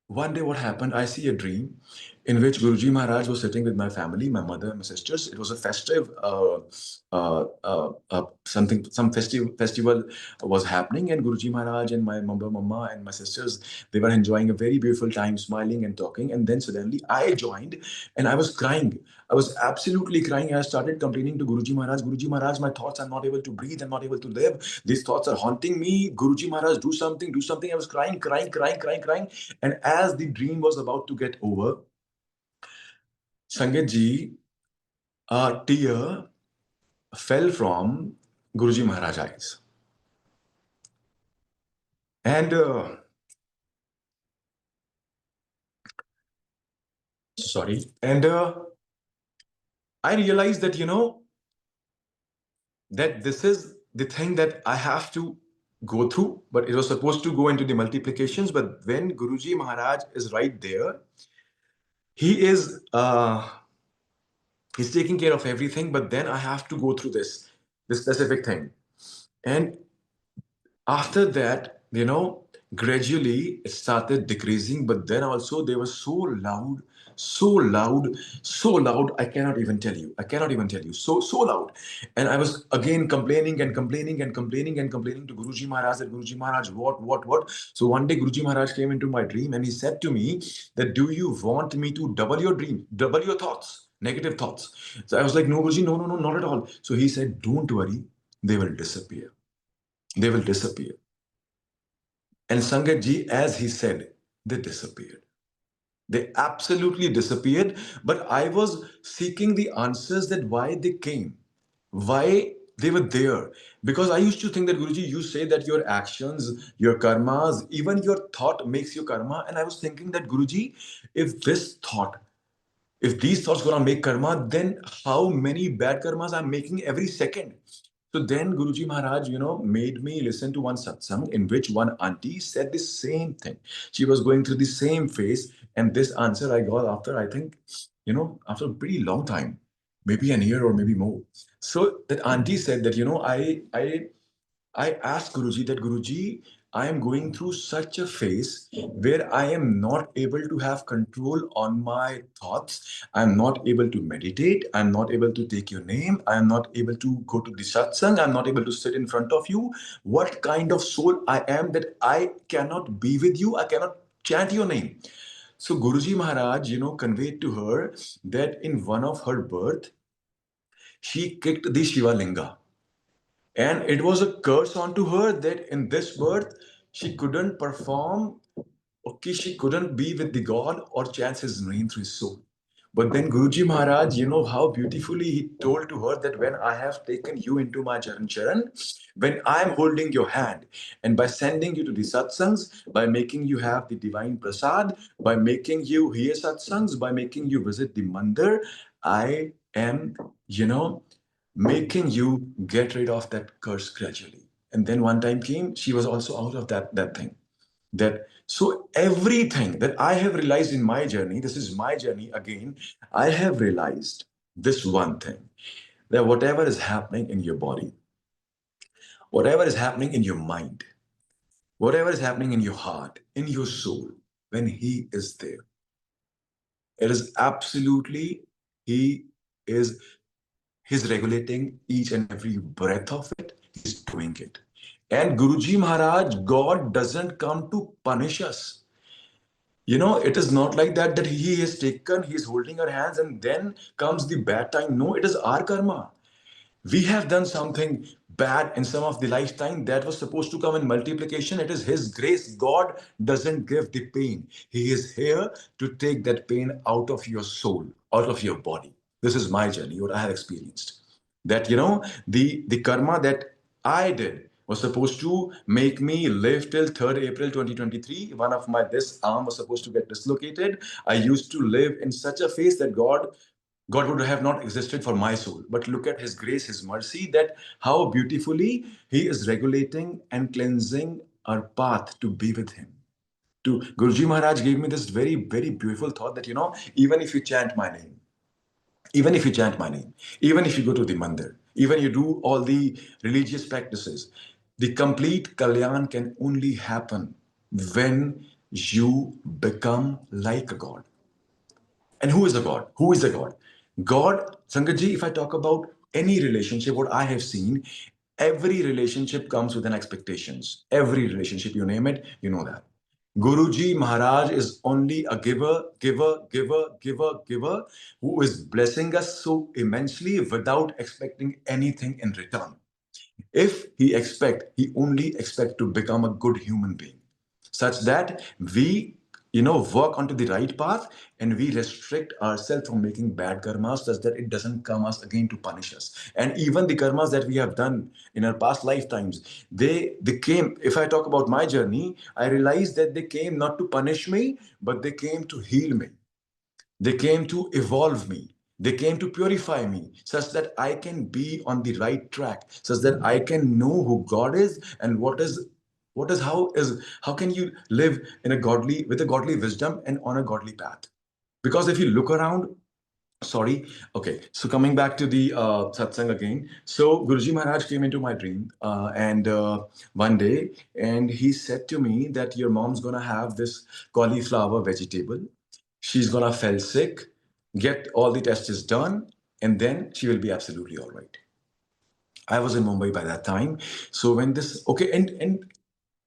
one day, what happened? I see a dream, in which Guruji Maharaj was sitting with my family, my mother, my sisters. It was a festive, some festival was happening, and Guruji Maharaj and my mama and my sisters, they were enjoying a very beautiful time, smiling and talking. And then suddenly I joined, and I was crying. I was absolutely crying. I started complaining to Guruji Maharaj, my thoughts, I'm not able to breathe, I'm not able to live. These thoughts are haunting me. Guruji Maharaj, do something, do something. I was crying, crying, crying, crying, crying. And as the dream was about to get over, Sangat ji, a tear fell from Guruji Maharaj's eyes. And sorry. And I realized that, that this is the thing that I have to go through, but it was supposed to go into the multiplications. But when Guruji Maharaj is right there, he is he's taking care of everything, but then I have to go through this specific thing. And after that, gradually it started decreasing, but then also they were so loud, so loud, so loud. I cannot even tell you. I cannot even tell you. So loud. And I was again complaining and complaining and complaining and complaining to Guruji Maharaj that Guruji Maharaj, what? So one day Guruji Maharaj came into my dream and he said to me that, do you want me to double your dream, double your thoughts, negative thoughts? So I was like, no, Guruji, no, no, no, not at all. So he said, don't worry, they will disappear. They will disappear. And Sangat ji, as he said, they disappeared. They absolutely disappeared. But I was seeking the answers that why they came, why they were there. Because I used to think that, Guruji, you say that your actions, your karmas, even your thought makes you karma. And I was thinking that, Guruji, if this thought, if these thoughts gonna make karma, then how many bad karmas I'm making every second? So then Guruji Maharaj, made me listen to one satsang in which one auntie said the same thing. She was going through the same phase, and this answer I got after, I think, after a pretty long time, maybe an year or maybe more. So that auntie said that, I asked Guruji that, Guruji, I am going through such a phase where I am not able to have control on my thoughts. I'm not able to meditate. I'm not able to take your name. I'm not able to go to the satsang. I'm not able to sit in front of you. What kind of soul I am that I cannot be with you? I cannot chant your name. So Guruji Maharaj, conveyed to her that in one of her birth, she kicked the Shiva Linga. And it was a curse onto her that in this birth, she couldn't perform, okay, she couldn't be with the God or chant his name through his soul. But then Guruji Maharaj, how beautifully he told to her that when I have taken you into my Charan, when I am holding your hand, and by sending you to the satsangs, by making you have the divine prasad, by making you hear satsangs, by making you visit the mandir, I am, making you get rid of that curse gradually. And then one time came, she was also out of that thing. That so everything that I have realized in my journey, this is my journey again, I have realized this one thing, that whatever is happening in your body, whatever is happening in your mind, whatever is happening in your heart, in your soul, when he is there, it is absolutely, he is he's regulating each and every breath of it. He's doing it. And Guruji Maharaj, God doesn't come to punish us. It is not like that he has taken, he is holding our hands and then comes the bad time. No, it is our karma. We have done something bad in some of the lifetime that was supposed to come in multiplication. It is his grace. God doesn't give the pain. He is here to take that pain out of your soul, out of your body. This is my journey, what I have experienced. That, the karma that I did was supposed to make me live till 3rd April 2023. One of my this arm was supposed to get dislocated. I used to live in such a phase that God would have not existed for my soul. But look at his grace, his mercy, that how beautifully he is regulating and cleansing our path to be with him. To Guruji Maharaj gave me this very, very beautiful thought that, even if you chant my name, even if you chant my name, even if you go to the mandir, even you do all the religious practices, the complete kalyan can only happen when you become like a God. And who is a God? Who is a God? God, Sangatji, if I talk about any relationship, what I have seen, every relationship comes with an expectations. Every relationship, you name it, you know that. Guruji Maharaj is only a giver, giver, giver, giver, giver, who is blessing us so immensely without expecting anything in return. If he only expect to become a good human being, such that we, work onto the right path and we restrict ourselves from making bad karmas, such that it doesn't come us again to punish us. And even the karmas that we have done in our past lifetimes, they came. If I talk about my journey, I realized that they came not to punish me, but they came to heal me. They came to evolve me. They came to purify me such that I can be on the right track, such that I can know who God is and how can you live in a godly with a godly wisdom and on a godly path. Because if you look around, sorry, okay, so coming back to the satsang again. So Guruji Maharaj came into my dream and one day, and he said to me that your mom's gonna have this cauliflower vegetable. She's gonna fell sick, get all the tests done, and then she will be absolutely all right. I was in Mumbai by that time. So when this, okay, and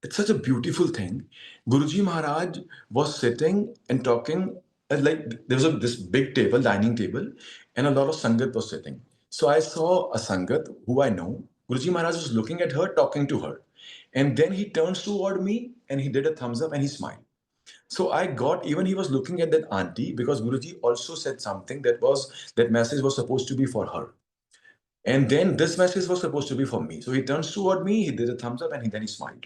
it's such a beautiful thing. Guruji Maharaj was sitting and talking, like there was this big table, dining table, and a lot of Sangat was sitting. So I saw a Sangat who I know. Guruji Maharaj was looking at her, talking to her. And then he turns toward me and he did a thumbs up and he smiled. So I got, even he was looking at that auntie, because Guruji also said something that message was supposed to be for her. And then this message was supposed to be for me. So he turns toward me, he did a thumbs up, and then he smiled.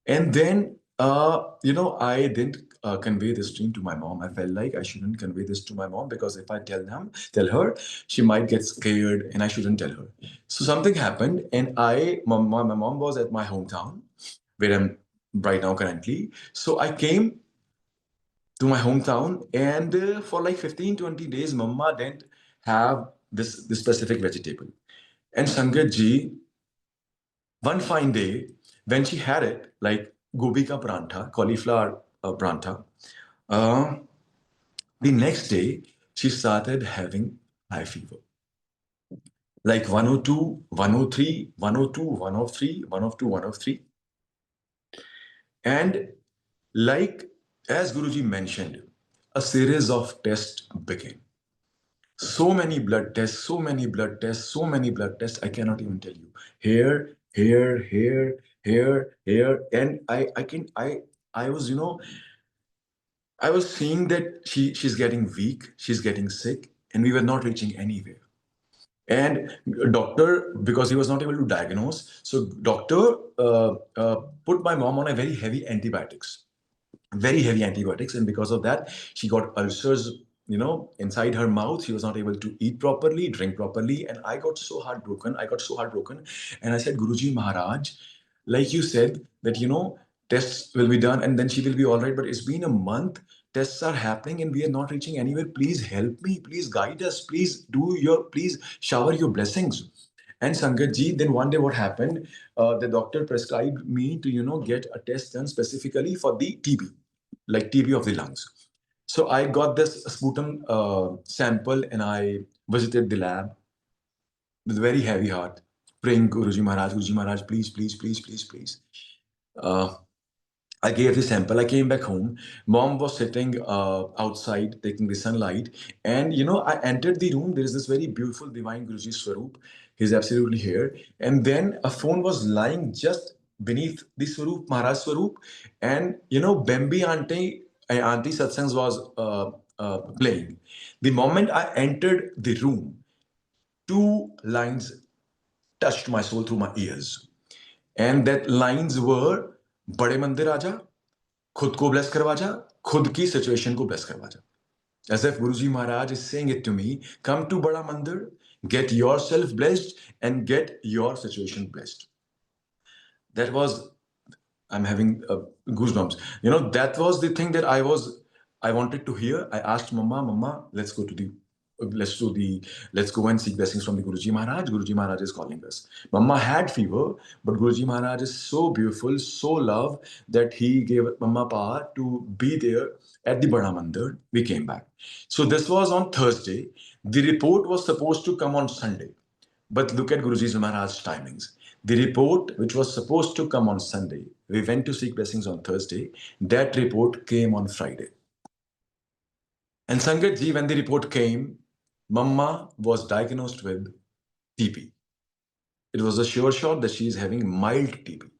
And then, I didn't convey this dream to my mom. I felt like I shouldn't convey this to my mom, because if I tell her, she might get scared, and I shouldn't tell her. So something happened, and my mom was at my hometown, where I'm right now currently. So I came to my hometown, and for like 15-20 days, Mama didn't have this specific vegetable. And Sangat ji, one fine day, when she had it, like gobi ka prantha, cauliflower prantha, uh, the next day she started having high fever. Like 102, 103, 102, 103, 102, 103. And like as Guruji mentioned, a series of tests began. So many blood tests, so many blood tests, so many blood tests. I cannot even tell you. Here, here, here, here, here, and I was, I was seeing that she's getting weak, she's getting sick, and we were not reaching anywhere. And doctor, because he was not able to diagnose, so doctor put my mom on a very heavy antibiotics, and because of that she got ulcers, inside her mouth. She was not able to eat properly, drink properly, and I got so heartbroken. And I said, Guruji Maharaj, like you said that tests will be done and then she will be all right, but it's been a month, tests are happening and we are not reaching anywhere. Please help me, please guide us, please shower your blessings. And Sangat ji, then one day what happened, the doctor prescribed me to get a test done specifically for the TB, like TB of the lungs. So I got this sputum sample and I visited the lab with very heavy heart, praying Guruji Maharaj, please, please, please, please, please. Uh, I gave the sample. I came back home. Mom was sitting outside taking the sunlight. And, I entered the room. There is this very beautiful divine Guruji Swaroop. He's absolutely here. And then a phone was lying just beneath the Swaroop, Maharaj Swaroop. And, Bambi Auntie Satsangs was playing. The moment I entered the room, two lines touched my soul through my ears. And that lines were, बड़े मंदिर आजा, खुद को bless करवा जा, खुद की situation को bless करवा जा. As if Guruji Maharaj is saying it to me, come to Bada Mandir, get yourself blessed and get your situation blessed. That was, I'm having goosebumps. That was the thing that I wanted to hear. I asked Mama, let's go to the let's go and seek blessings from the Guruji Maharaj. Guruji Maharaj is calling us. Mama had fever, but Guruji Maharaj is so beautiful, so love, that he gave Mama power to be there at the Bada Mandir. We came back. So this was on Thursday. The report was supposed to come on Sunday. But look at Guruji Maharaj's timings. The report, which was supposed to come on Sunday, we went to seek blessings on Thursday. That report came on Friday. And Sangat ji, when the report came, Mama was diagnosed with TB. It was a sure shot that she is having mild TB.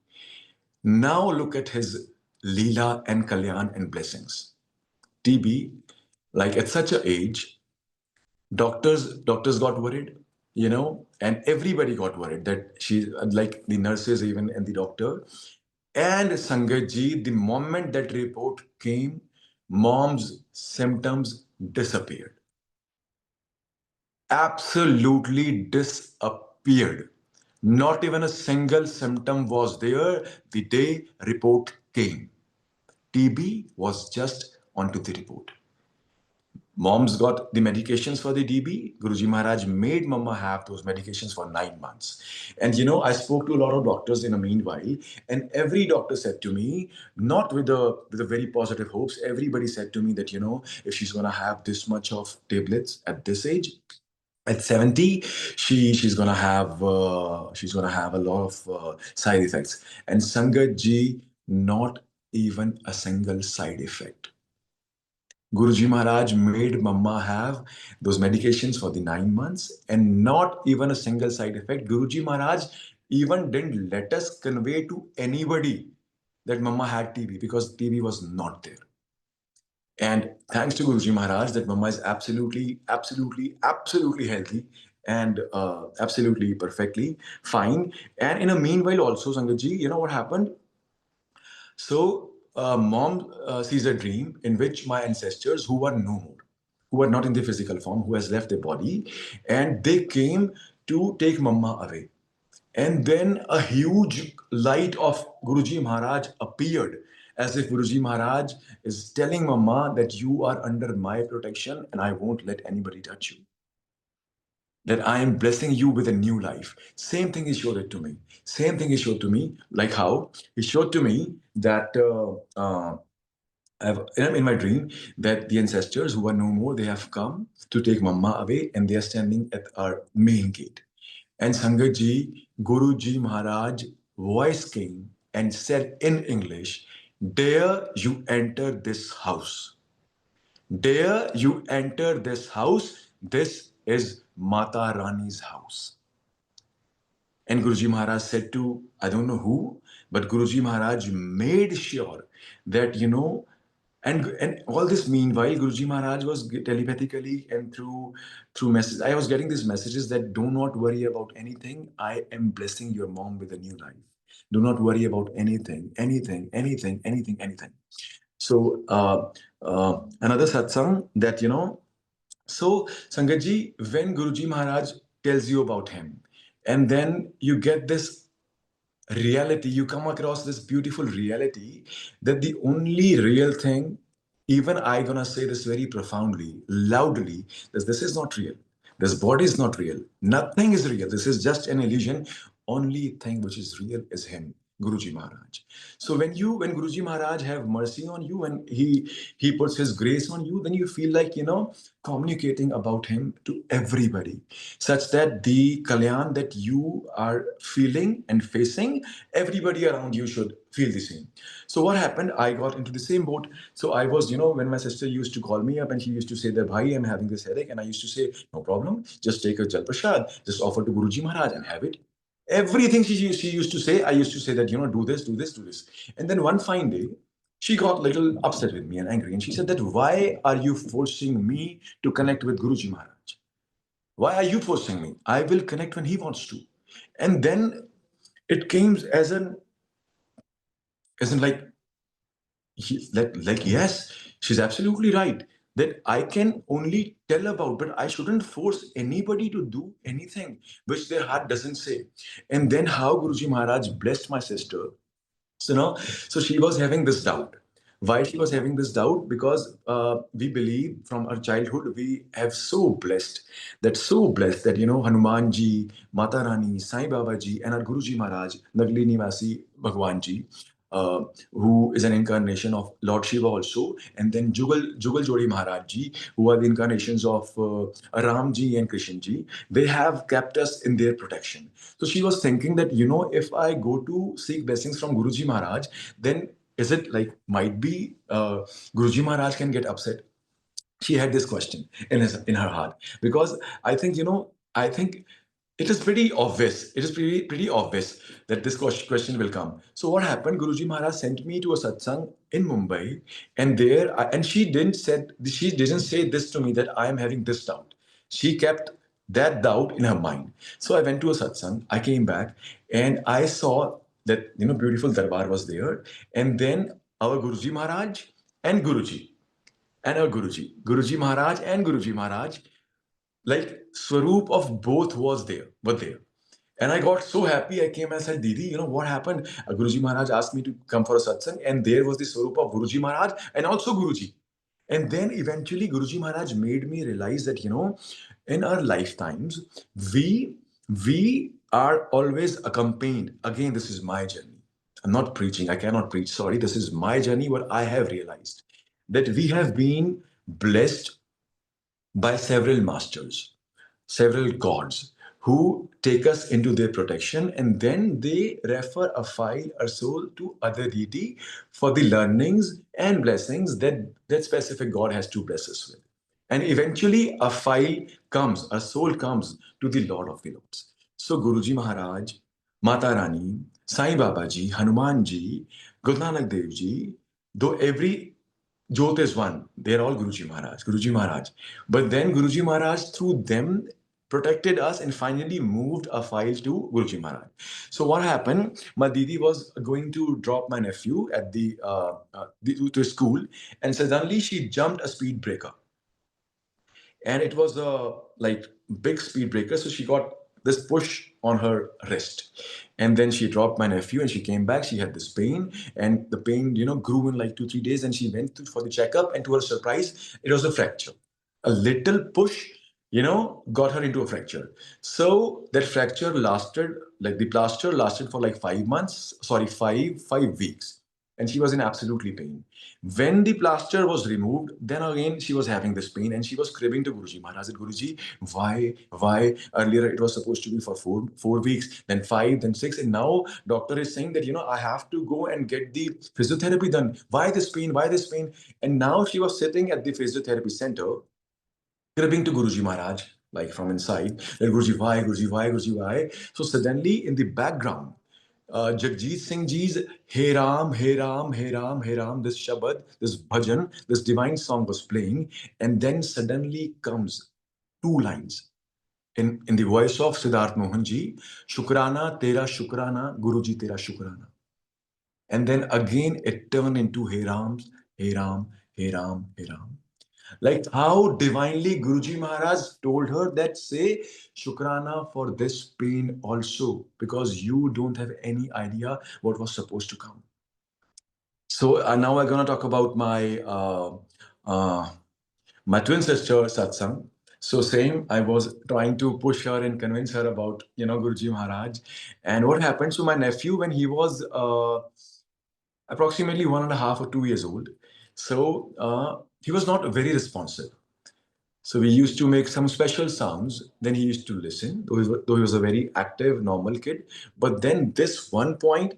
Now look at his Leela and Kalyan and blessings. TB, like at such an age, doctors got worried, and everybody got worried that she, like the nurses even and the doctor. And Sangat ji, the moment that report came, mom's symptoms disappeared. Absolutely disappeared. Not even a single symptom was there the day report came. TB was just onto the report. Mom's got the medications for the DB. Guruji Maharaj made Mama have those medications for 9 months. And I spoke to a lot of doctors in the meanwhile, and every doctor said to me, not with a very positive hopes, everybody said to me that, if she's gonna have this much of tablets at this age, at 70, she's gonna have a lot of side effects. And Sangat ji, not even a single side effect. Guruji Maharaj made Mama have those medications for the 9 months, and not even a single side effect. Guruji Maharaj even didn't let us convey to anybody that Mama had TB, because TB was not there. And thanks to Guruji Maharaj, that Mama is absolutely, absolutely, absolutely healthy and absolutely perfectly fine. And in a meanwhile, also, Sangatji, you know what happened? So, mom sees a dream in which my ancestors, who are no more, who are not in the physical form, who has left their body, and they came to take Mama away. And then a huge light of Guruji Maharaj appeared, as if Guruji Maharaj is telling Mama that you are under my protection and I won't let anybody touch you. That I am blessing you with a new life. Same thing he showed it to me. Same thing he showed to me, like how he showed to me that in my dream, that the ancestors who are no more, they have come to take Mama away, and they are standing at our main gate. And Sangat ji, Guruji Maharaj voice came and said in English, "Dare you enter this house? Dare you enter this house? This is Mata Rani's house." And Guruji Maharaj said to, I don't know who, but Guruji Maharaj made sure that, and all this meanwhile, Guruji Maharaj was telepathically and through messages. I was getting these messages that do not worry about anything. I am blessing your mom with a new life. Do not worry about anything, anything, anything, anything, anything. So another satsang that, so Sangatji, when Guruji Maharaj tells you about him, and then you get this reality, you come across this beautiful reality that the only real thing, even I gonna say this very profoundly, loudly, that this is not real. This body is not real. Nothing is real. This is just an illusion. Only thing which is real is him, Guruji Maharaj. So when Guruji Maharaj have mercy on you, and he puts his grace on you, then you feel like, communicating about him to everybody, such that the kalyan that you are feeling and facing, everybody around you should feel the same. So what happened? I got into the same boat. So I was, when my sister used to call me up and she used to say that, "Bhai, I'm having this headache," and I used to say, "No problem, just take a Jal Prashad, just offer to Guruji Maharaj and have it." Everything she used to say, I used to say that, do this, do this, do this. And then one fine day, she got a little upset with me and angry. And she said that, "Why are you forcing me to connect with Guruji Maharaj? Why are you forcing me? I will connect when he wants to." And then it came as in like, yes, she's absolutely right. That I can only tell about, but I shouldn't force anybody to do anything which their heart doesn't say. And then how Guruji Maharaj blessed my sister. So she was having this doubt. Why she was having this doubt? Because we believe from our childhood we have so blessed that Hanuman ji, Mata Rani, Sai Baba ji, and our Guruji Maharaj, Nagli Nivasi Bhagwan ji, who is an incarnation of Lord Shiva also, and then Jugal Jodi Maharaj ji, who are the incarnations of Ram ji and Krishna ji. They have kept us in their protection. So she was thinking that if I go to seek blessings from Guruji Maharaj, then is it like might be Guruji Maharaj can get upset? She had this question in her heart, because I think it is pretty obvious. It is pretty obvious that this question will come. So what happened? Guruji Maharaj sent me to a satsang in Mumbai, and and she didn't say this to me that I am having this doubt. She kept that doubt in her mind. So I went to a satsang. I came back and I saw that beautiful darbar was there, and then our Guruji Maharaj and Guruji and our Guruji Maharaj and Guruji Maharaj, like Swaroop of both were there. And I got so happy. I came and said, Didi, what happened? Guruji Maharaj asked me to come for a satsang, and there was the Swaroop of Guruji Maharaj and also Guruji. And then eventually Guruji Maharaj made me realize that, in our lifetimes, we are always accompanied. Again, this is my journey. I'm not preaching. I cannot preach. Sorry. This is my journey, what I have realized. That we have been blessed by several masters, several gods who take us into their protection, and then they refer a file or soul to other deity for the learnings and blessings that that specific god has to bless us with. And eventually a soul comes to the Lord of the Lords. So Guruji Maharaj, Mata Rani, Sai Baba ji, Hanuman ji, Guru Nanak Dev ji, though every Jyot is one. They're all Guruji Maharaj, Guruji Maharaj. But then Guruji Maharaj, through them, protected us and finally moved a file to Guruji Maharaj. So what happened? My Didi was going to drop my nephew at to school, and suddenly she jumped a speed breaker, and it was a like big speed breaker. So she got this push on her wrist, and then she dropped my nephew, and she came back. She had this pain, and the pain grew in like 2-3 days, and she went for the checkup, and to her surprise, it was a fracture. A little push got her into a fracture. So that fracture lasted, like the plaster lasted for like 5 months, sorry, five weeks, and she was in absolutely pain. When the plaster was removed, then again she was having this pain, and she was cribbing to Guruji Maharaj. Guruji, why? Earlier it was supposed to be for four weeks, then 5, then 6, and now doctor is saying that I have to go and get the physiotherapy done. Why this pain? Why this pain? And now she was sitting at the physiotherapy center, cribbing to Guruji Maharaj, like from inside, that Guruji, why, Guruji, why, Guruji, why? So suddenly in the background, Jagjit Singh Ji's Hey Ram, Hey Ram, Hey Ram, Hey Ram, this Shabad, this bhajan, this divine song was playing, and then suddenly comes 2 lines in the voice of Siddharth Mohan Ji, Shukrana, Tera Shukrana, Guruji Tera Shukrana. And then again it turned into Hey Ram, Hey Ram, Hey Ram, Hey Ram. Like how divinely Guruji Maharaj told her that say Shukrana for this pain also, because you don't have any idea what was supposed to come. So now I'm going to talk about uh, my twin sister Satsang. So same, I was trying to push her and convince her about Guruji Maharaj. And what happened? So my nephew, when he was approximately 1.5 or 2 years old, so he was not very responsive. So we used to make some special sounds. Then he used to listen, though he was a very active, normal kid. But then this one point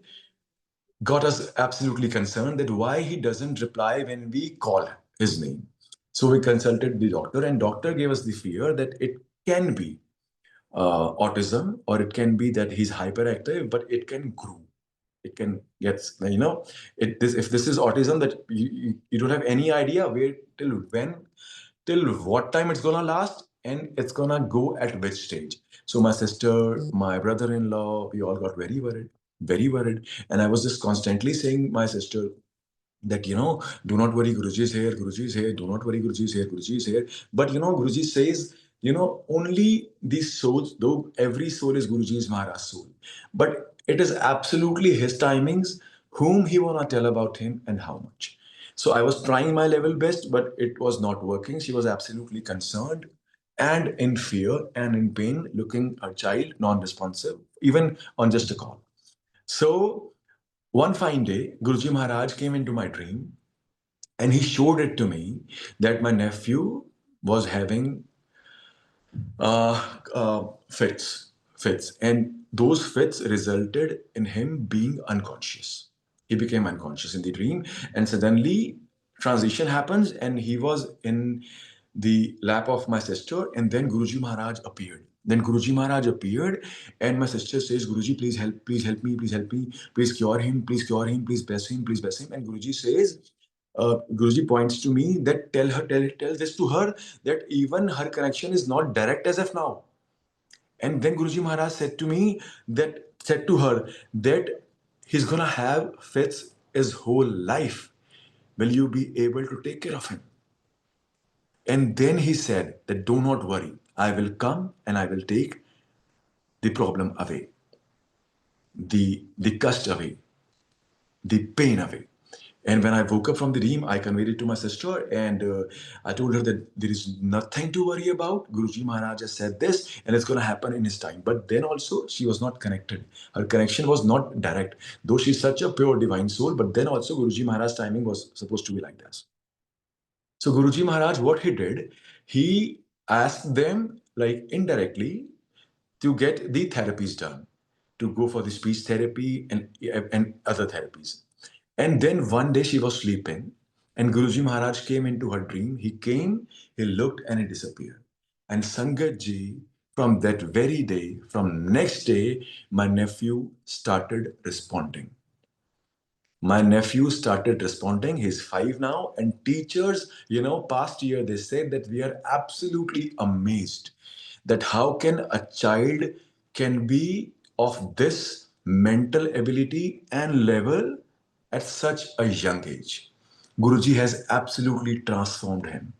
got us absolutely concerned that why he doesn't reply when we call his name. So we consulted the doctor, and doctor gave us the fear that it can be autism, or it can be that he's hyperactive, but it can grow. It can get, if this is autism, that you don't have any idea till when, till what time it's gonna last, and it's gonna go at which stage. So my sister, my brother-in-law, we all got very worried, very worried. And I was just constantly saying my sister that, do not worry, Guruji is here, Guruji is here, do not worry, Guruji is here, Guruji is here. But, Guruji says, only these souls, though every soul is Guruji's Maharaj's soul, but it is absolutely his timings, whom he wanna tell about him and how much. So I was trying my level best, but it was not working. She was absolutely concerned and in fear and in pain, looking her child non-responsive, even on just a call. So one fine day, Guruji Maharaj came into my dream and he showed it to me that my nephew was having fits, and those fits resulted in him being unconscious. He became unconscious in the dream, and suddenly transition happens, and he was in the lap of my sister, and then Guruji Maharaj appeared. Then Guruji Maharaj appeared, and my sister says, "Guruji, please help me, please help me, please cure him, please cure him, please bless him, please bless him." And Guruji says, Guruji points to me that tell this to her that even her connection is not direct as of now. And then Guruji Maharaj said to her that he's gonna have fits his whole life. Will you be able to take care of him? And then he said that do not worry, I will come and I will take the problem away, the cust away, the pain away. And when I woke up from the dream, I conveyed it to my sister and I told her that there is nothing to worry about. Guruji Maharaj has said this and it's going to happen in his time. But then also, she was not connected. Her connection was not direct. Though she's such a pure divine soul, but then also Guruji Maharaj's timing was supposed to be like this. So Guruji Maharaj, what he did, he asked them like indirectly to get the therapies done, to go for the speech therapy and other therapies. And then one day she was sleeping, and Guruji Maharaj came into her dream. He came, he looked, and he disappeared. And Sangat ji, from that very day, from next day, my nephew started responding. My nephew started responding. He's 5 now, and teachers, past year they said that we are absolutely amazed that how can a child can be of this mental ability and level at such a young age. Guruji has absolutely transformed him,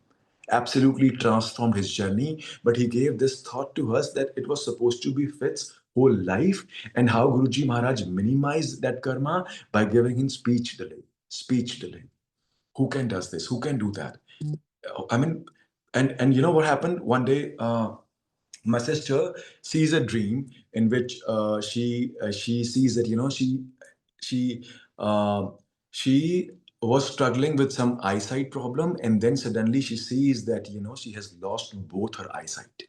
absolutely transformed his journey. But he gave this thought to us that it was supposed to be Fit's whole life, and how Guruji Maharaj minimized that karma by giving him speech delay. Speech delay. Who can does this? Who can do that? I mean, and you know what happened one day? My sister sees a dream in which she sees that she uh, she was struggling with some eyesight problem, and then suddenly she sees that she has lost both her eyesight,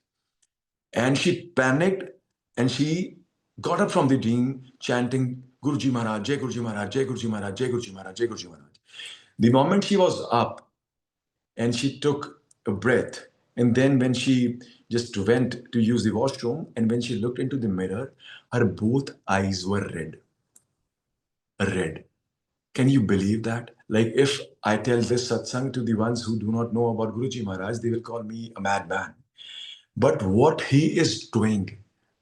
and she panicked, and she got up from the dream chanting Guruji Maharaj, Jai Guruji Maharaj, Jai Guruji Maharaj, Jai Guruji Maharaj, Jai Guruji Maharaj. The moment she was up and she took a breath, and then when she just went to use the washroom, and when she looked into the mirror, her both eyes were red. Can you believe that? Like, if I tell this satsang to the ones who do not know about Guruji Maharaj, they will call me a madman. But what he is doing,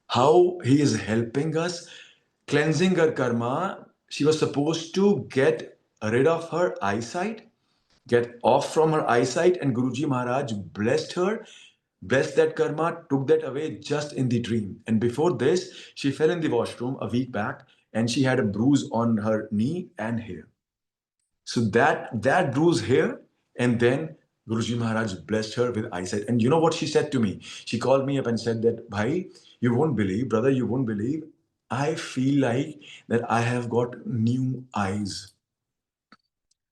how he is helping us, cleansing her karma, she was supposed to get rid of her eyesight, get off from her eyesight, and Guruji Maharaj blessed her, blessed that karma, took that away just in the dream. And before this, she fell in the washroom a week back, and she had a bruise on her knee and here. So that bruise here, and then Guruji Maharaj blessed her with eyesight. And you know what she said to me? She called me up and said that, Bhai, you won't believe, brother, you won't believe. I feel like that I have got new eyes.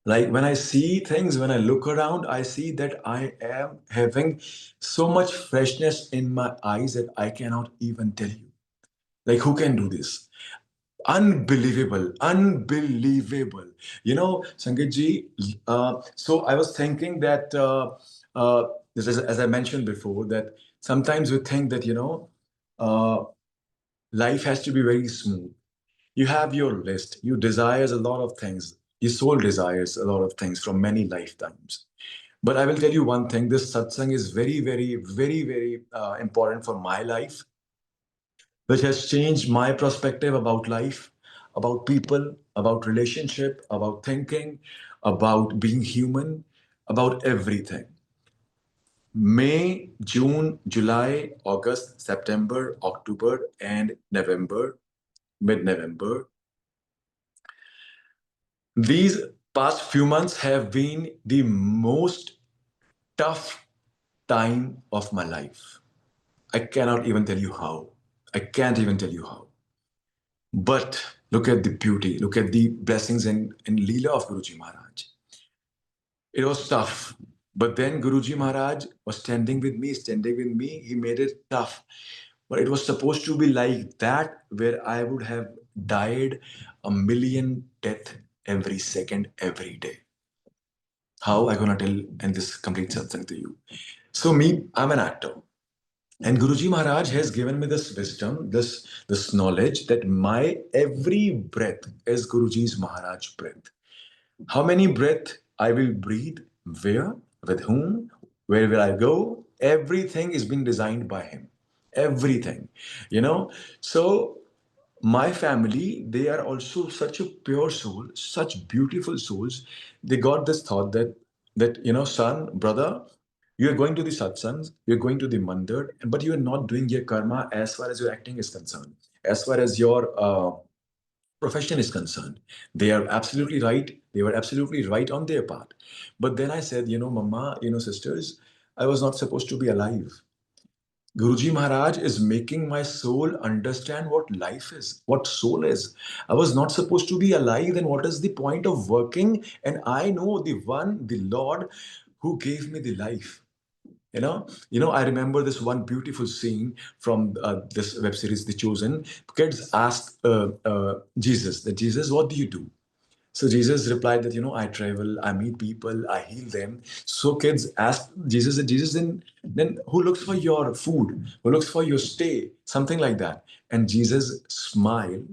Like when I see things, when I look around, I see that I am having so much freshness in my eyes that I cannot even tell you. Like, who can do this? Unbelievable, unbelievable. Sangeet ji, so I was thinking that, as I mentioned before, that sometimes we think that, uh, life has to be very smooth. You have your list, you desires a lot of things, your soul desires a lot of things from many lifetimes. But I will tell you one thing, this satsang is very, very, very, very important for my life, which has changed my perspective about life, about people, about relationship, about thinking, about being human, about everything. May, June, July, August, September, October, and November, mid November. These Past few months have been the most tough time of my life. I cannot even tell you how. I can't even tell you how. But look at the beauty, look at the blessings and Leela of Guruji Maharaj. It was tough. But then Guruji Maharaj was standing with me, standing with me. He made it tough. But it was supposed to be like that, where I would have died a million death every second, every day. How I gonna tell in this complete satsang to you? So me, I'm an actor. And Guruji Maharaj has given me this wisdom, this knowledge that my every breath is Guruji's Maharaj breath. How many breath I will breathe, where, with whom, where will I go? Everything is being designed by him. Everything, you know. So my family, they are also such a pure soul, such beautiful souls. They got this thought that son, brother, you are going to the satsangs, you're going to the mandir, but you are not doing your karma as far as your acting is concerned, as far as your profession is concerned. They are absolutely right. They were absolutely right on their part. But then I said, mama, sisters, I was not supposed to be alive. Guruji Maharaj is making my soul understand what life is, what soul is. I was not supposed to be alive, then what is the point of working? And I know the one, the Lord, who gave me the life. I remember this one beautiful scene from this web series, The Chosen. Kids asked Jesus, that Jesus, what do you do? So Jesus replied that, I travel, I meet people, I heal them. So kids asked Jesus, that Jesus, then who looks for your food? Who looks for your stay? Something like that. And Jesus smiled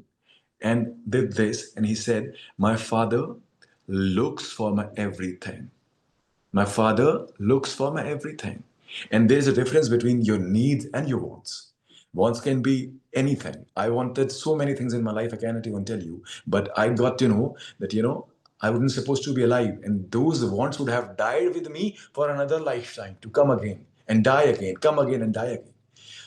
and did this, and he said, my father looks for my everything. My father looks for my everything. And there's a difference between your needs and your wants. Wants can be anything. I wanted so many things in my life, I cannot even tell you. But I got to know that, I wasn't supposed to be alive. And those wants would have died with me for another lifetime to come again and die again, come again and die again.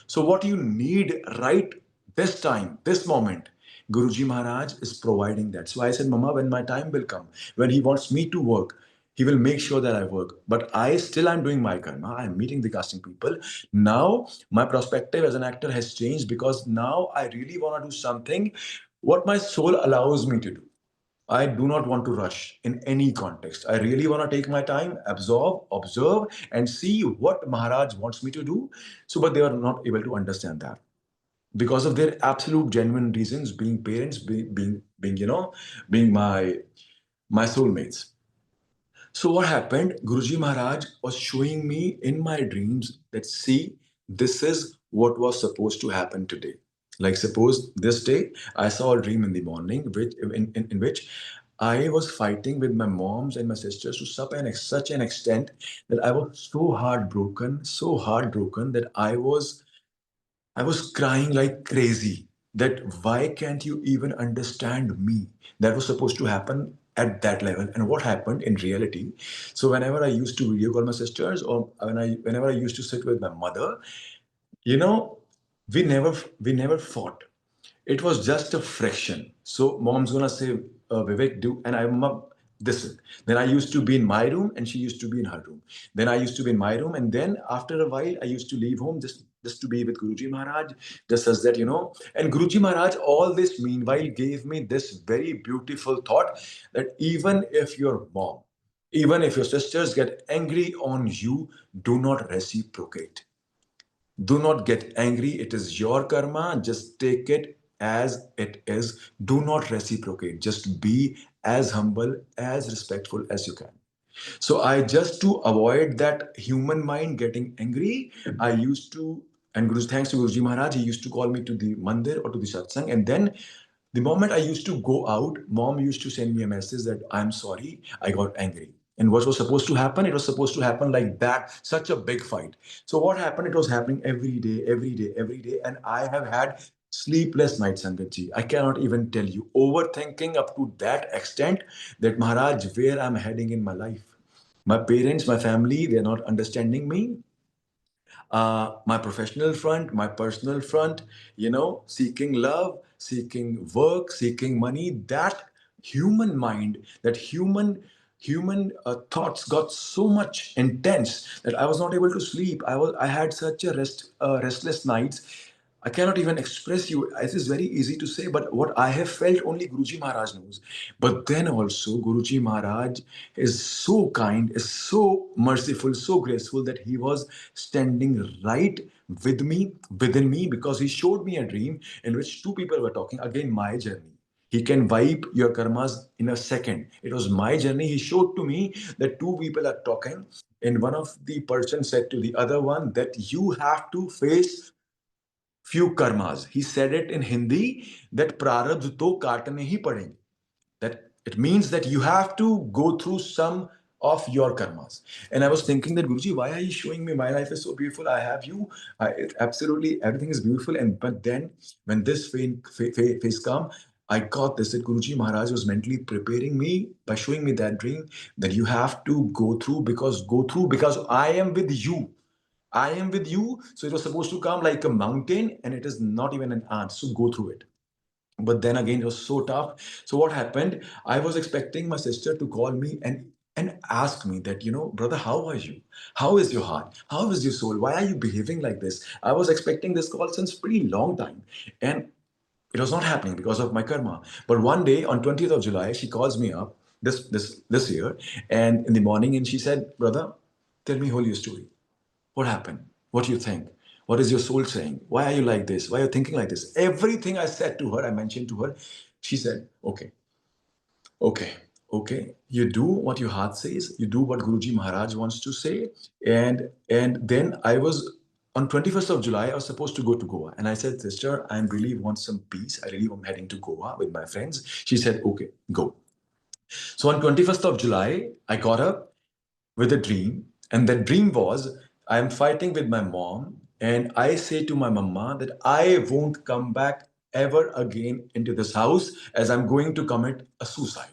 So, what you need right this time, this moment, Guruji Maharaj is providing that. So I said, Mama, when my time will come, when he wants me to work, he will make sure that I work. But I still am doing my karma. I'm meeting the casting people. Now, my perspective as an actor has changed because now I really want to do something what my soul allows me to do. I do not want to rush in any context. I really want to take my time, absorb, observe, and see what Maharaj wants me to do. So, but they are not able to understand that because of their absolute genuine reasons, being parents, being my soulmates. So what happened? Guruji Maharaj was showing me in my dreams that see, this is what was supposed to happen today. Like suppose this day I saw a dream in the morning, in which I was fighting with my moms and my sisters to such an extent that I was so heartbroken that I was crying like crazy that why can't you even understand me? That was supposed to happen at that level. And what happened in reality? So whenever I used to video call my sisters or whenever I used to sit with my mother, you know, we never fought. It was just a friction. So mom's gonna say, Vivek, do, and I'm up this. Then I used to be in my room, and she used to be in her room. Then I used to be in my room, and then after a while, I used to leave home just to be with Guruji Maharaj, just as that, And Guruji Maharaj, all this meanwhile, gave me this very beautiful thought that even if your mom, even if your sisters get angry on you, do not reciprocate. Do not get angry. It is your karma. Just take it as it is. Do not reciprocate. Just be as humble, as respectful as you can. So I just to avoid that human mind getting angry, I used to, and thanks to Guruji Maharaj, he used to call me to the mandir or to the satsang. And then the moment I used to go out, mom used to send me a message that I'm sorry, I got angry. And what was supposed to happen? It was supposed to happen like that, such a big fight. So what happened? It was happening every day, every day, every day. And I have had sleepless nights, Sangatji. I cannot even tell you. Overthinking up to that extent that Maharaj, where I'm heading in my life. My parents, my family, they're not understanding me. My professional front, my personal front, seeking love, seeking work, seeking money, that human mind, that human thoughts got so much intense that I was not able to sleep. I had such a restless nights. I cannot even express you. It is very easy to say, but what I have felt, only Guruji Maharaj knows. But then also, Guruji Maharaj is so kind, is so merciful, so graceful that he was standing right with me, within me, because he showed me a dream in which two people were talking. Again, my journey. He can wipe your karmas in a second. It was my journey. He showed to me that two people are talking, and one of the person said to the other one that you have to face few karmas. He said it in Hindi that prarabdh to kaatne hi padenge. That it means that you have to go through some of your karmas. And I was thinking that Guruji, why are you showing me my life is so beautiful? I have you. Absolutely everything is beautiful. And but then when this phase come, I got this that Guruji Maharaj was mentally preparing me by showing me that dream that you have to go through because I am with you. I am with you. So it was supposed to come like a mountain, and it is not even an ant. So go through it. But then again, it was so tough. So what happened? I was expecting my sister to call me and ask me that, brother, how are you? How is your heart? How is your soul? Why are you behaving like this? I was expecting this call since pretty long time. And it was not happening because of my karma. But one day on 20th of July, she calls me up this year, and in the morning, and she said, brother, tell me whole your story. What happened? What do you think? What is your soul saying? Why are you like this? Why are you thinking like this? Everything I said to her, I mentioned to her. She said, okay, okay, okay. You do what your heart says. You do what Guruji Maharaj wants to say. And then I was on 21st of July, I was supposed to go to Goa. And I said, sister, I really want some peace. I really am heading to Goa with my friends. She said, okay, go. So on 21st of July, I got up with a dream, and that dream was I am fighting with my mom, and I say to my mama that I won't come back ever again into this house as I'm going to commit a suicide.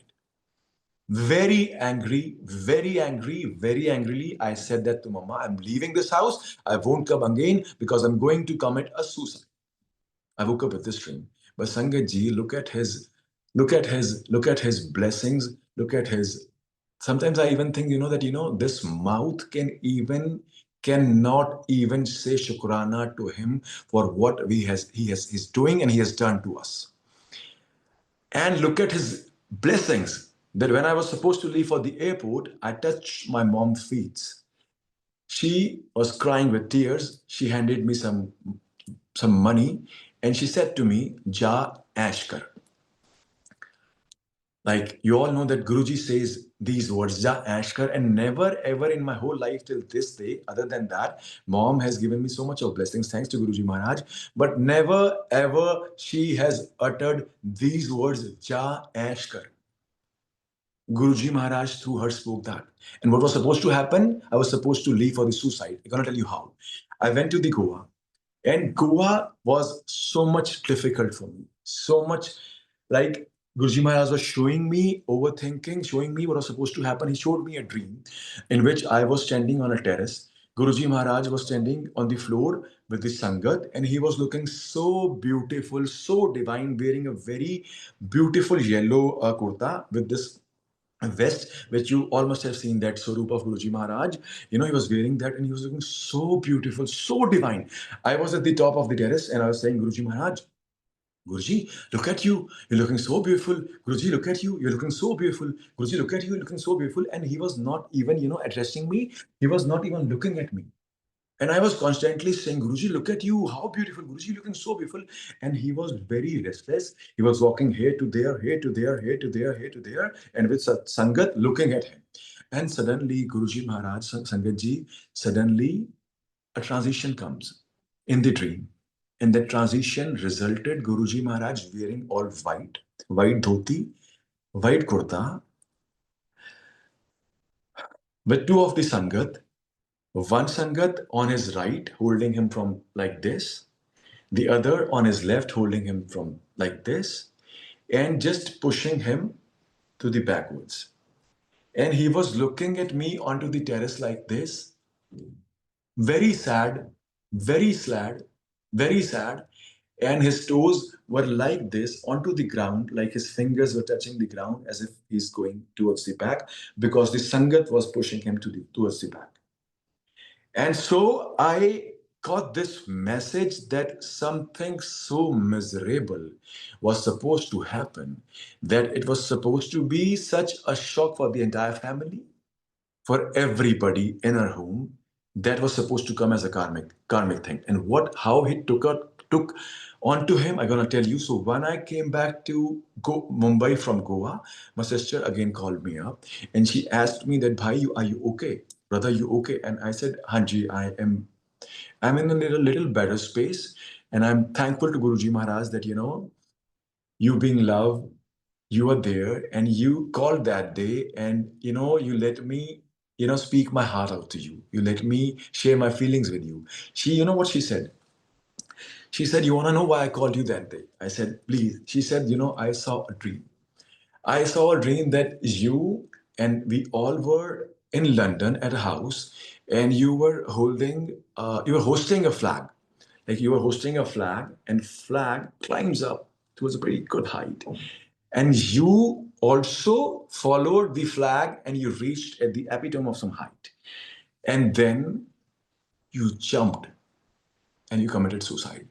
Very angry, very angry, very angrily, I said that to mama. I'm leaving this house. I won't come again because I'm going to commit a suicide. I woke up with this dream. But Sangat ji, look at his blessings. Look at his. Sometimes I even think, that this mouth cannot even say shukrana to him for what he's doing and he has done to us. And look at his blessings. That when I was supposed to leave for the airport, I touched my mom's feet. She was crying with tears. She handed me some money, and she said to me, Ja Ashkar. Like you all know that Guruji says these words, Ja Ashkar, and never ever in my whole life till this day, other than that, mom has given me so much of blessings, thanks to Guruji Maharaj, but never ever she has uttered these words, Ja Ashkar. Guruji Maharaj through her spoke that. And what was supposed to happen? I was supposed to leave for the suicide. I'm gonna tell you how. I went to the Goa. And Goa was so much difficult for me. So much like Guruji Maharaj was showing me overthinking, showing me what was supposed to happen. He showed me a dream in which I was standing on a terrace. Guruji Maharaj was standing on the floor with the Sangat, and he was looking so beautiful, so divine, wearing a very beautiful yellow kurta with this vest, which you all must have seen that Swarup of Guruji Maharaj. He was wearing that and he was looking so beautiful, so divine. I was at the top of the terrace and I was saying, Guruji Maharaj, Guruji, look at you. You're looking so beautiful. Guruji, look at you. You're looking so beautiful. Guruji, look at you. You're looking so beautiful. And he was not even, addressing me. He was not even looking at me. And I was constantly saying, Guruji, look at you. How beautiful. Guruji, looking so beautiful. And he was very restless. He was walking here to there, here to there, here to there, here to there, and with Sangat looking at him. And suddenly, Guruji Maharaj, Sangat suddenly a transition comes in the dream. And that transition resulted Guruji Maharaj wearing all white, white dhoti, white kurta, with two of the Sangat, one Sangat on his right, holding him from like this, the other on his left, holding him from like this, and just pushing him to the backwards. And he was looking at me onto the terrace like this, very sad, very sad, very sad. and his toes were like this onto the ground, like his fingers were touching the ground as if he's going towards the back because the Sangat was pushing him towards the back. And so I got this message that something so miserable was supposed to happen, that it was supposed to be such a shock for the entire family, for everybody in our home, that was supposed to come as a karmic thing. And what how he took onto him, I'm gonna tell you. So when I came back to Mumbai from Goa, my sister again called me up and she asked me that, Bhai, are you okay? Brother, you okay? And I said, Hanji, I'm in a little better space. And I'm thankful to Guruji Maharaj that, you being loved, you were there and you called that day, and you let me speak my heart out to you. You let me share my feelings with you. She, what she said? She said, you want to know why I called you that day? I said, please. She said, I saw a dream. I saw a dream that you and we all were in London at a house, and you were hosting a flag. Like you were hosting a flag, and flag climbs up towards a pretty good height. And you also followed the flag and you reached at the epitome of some height. And then you jumped and you committed suicide.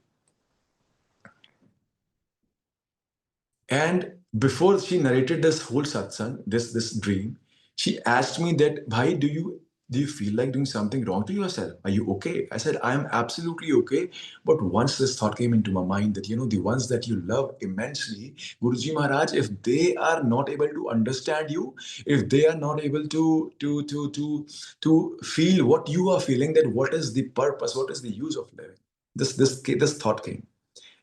And before she narrated this whole satsang, this dream, she asked me that, Bhai, do you feel like doing something wrong to yourself? Are you okay? I said, I am absolutely okay. But once this thought came into my mind that, the ones that you love immensely, Guruji Maharaj, if they are not able to understand you, if they are not able to feel what you are feeling, then what is the purpose? What is the use of living? This thought came,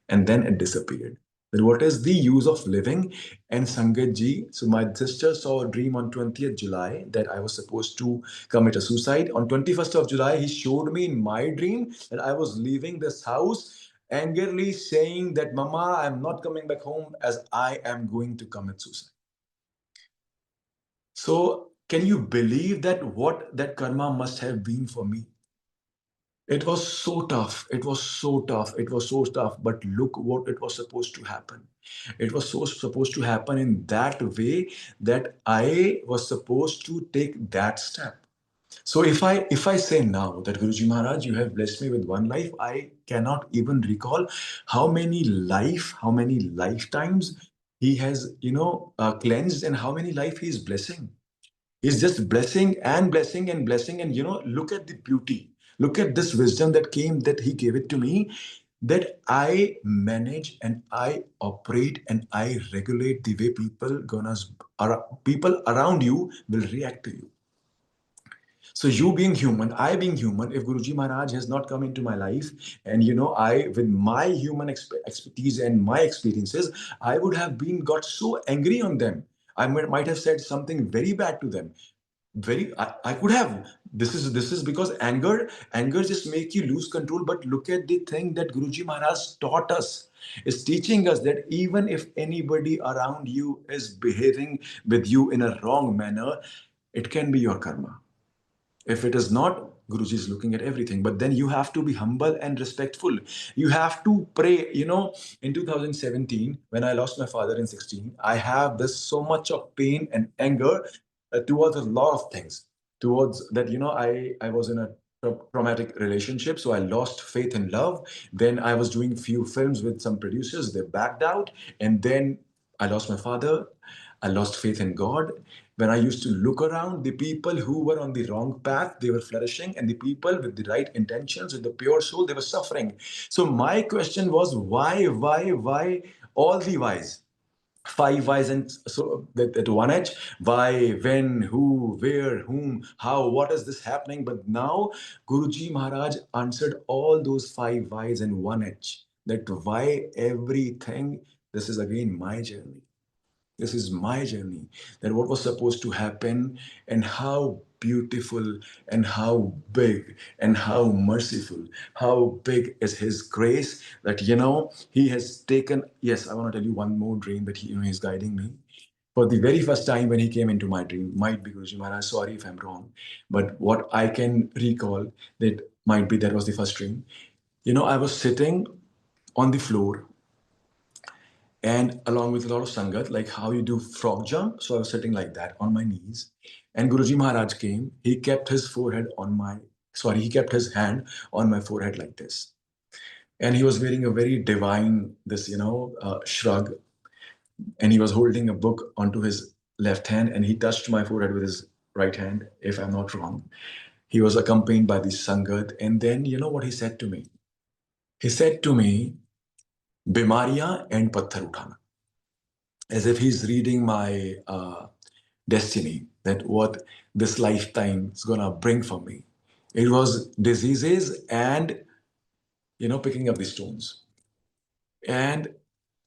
and then it disappeared. But what is the use of living? And Sangat ji, so my sister saw a dream on 20th July that I was supposed to commit a suicide. On 21st of July, he showed me in my dream that I was leaving this house, angrily saying that, Mama, I'm not coming back home as I am going to commit suicide. So can you believe that what that karma must have been for me? It was so tough. It was so tough. It was so tough. But look what it was supposed to happen. It was so supposed to happen in that way that I was supposed to take that step. So if I say now that Guruji Maharaj, you have blessed me with one life, I cannot even recall how many lifetimes he has cleansed, and how many life he is blessing. He's just blessing and blessing and blessing. And look at the beauty. Look at this wisdom that came, that he gave it to me, that I manage and I operate and I regulate the way people around you will react to you. So you being human, I being human, if Guruji Maharaj has not come into my life, and I, with my human expertise and my experiences, I would have been got so angry on them. I might have said something very bad to them. I could have. This is because anger just make you lose control. But look at the thing that Guruji Maharaj taught us, is teaching us that even if anybody around you is behaving with you in a wrong manner, it can be your karma. If it is not, Guruji is looking at everything. But then you have to be humble and respectful. You have to pray. In 2017, when I lost my father in 16, I have this so much of pain and anger towards a lot of things. Towards that, I was in a traumatic relationship, so I lost faith in love. Then I was doing few films with some producers, they backed out, and then I lost my father. I lost faith in God. When I used to look around, the people who were on the wrong path, they were flourishing, and the people with the right intentions, with the pure soul, they were suffering. So my question was, why all the whys? Five whys, and so that one H, why, when, who, where, whom, how, what is this happening? But now Guruji Maharaj answered all those five whys in one H. That why everything, this is again my journey. This is my journey, that what was supposed to happen, and how beautiful and how big and how merciful, how big is his grace, that he has taken. Yes, I want to tell you one more dream that he's guiding me. For the very first time when he came into my dream, might be Guruji Maharaj, sorry if I'm wrong, but what I can recall, that might be that was the first dream. I was sitting on the floor, and along with a lot of sangat, like how you do frog jump. So I was sitting like that on my knees, and Guruji Maharaj came. He kept his he kept his hand on my forehead like this, and he was wearing a very divine shrug, and he was holding a book onto his left hand, and he touched my forehead with his right hand, if I'm not wrong. He was accompanied by the sangat, and then you know what he said to me? He said to me, "Bimariya and patthar uthana," as if he's reading my destiny, that what this lifetime is gonna bring for me. It was diseases and picking up the stones. And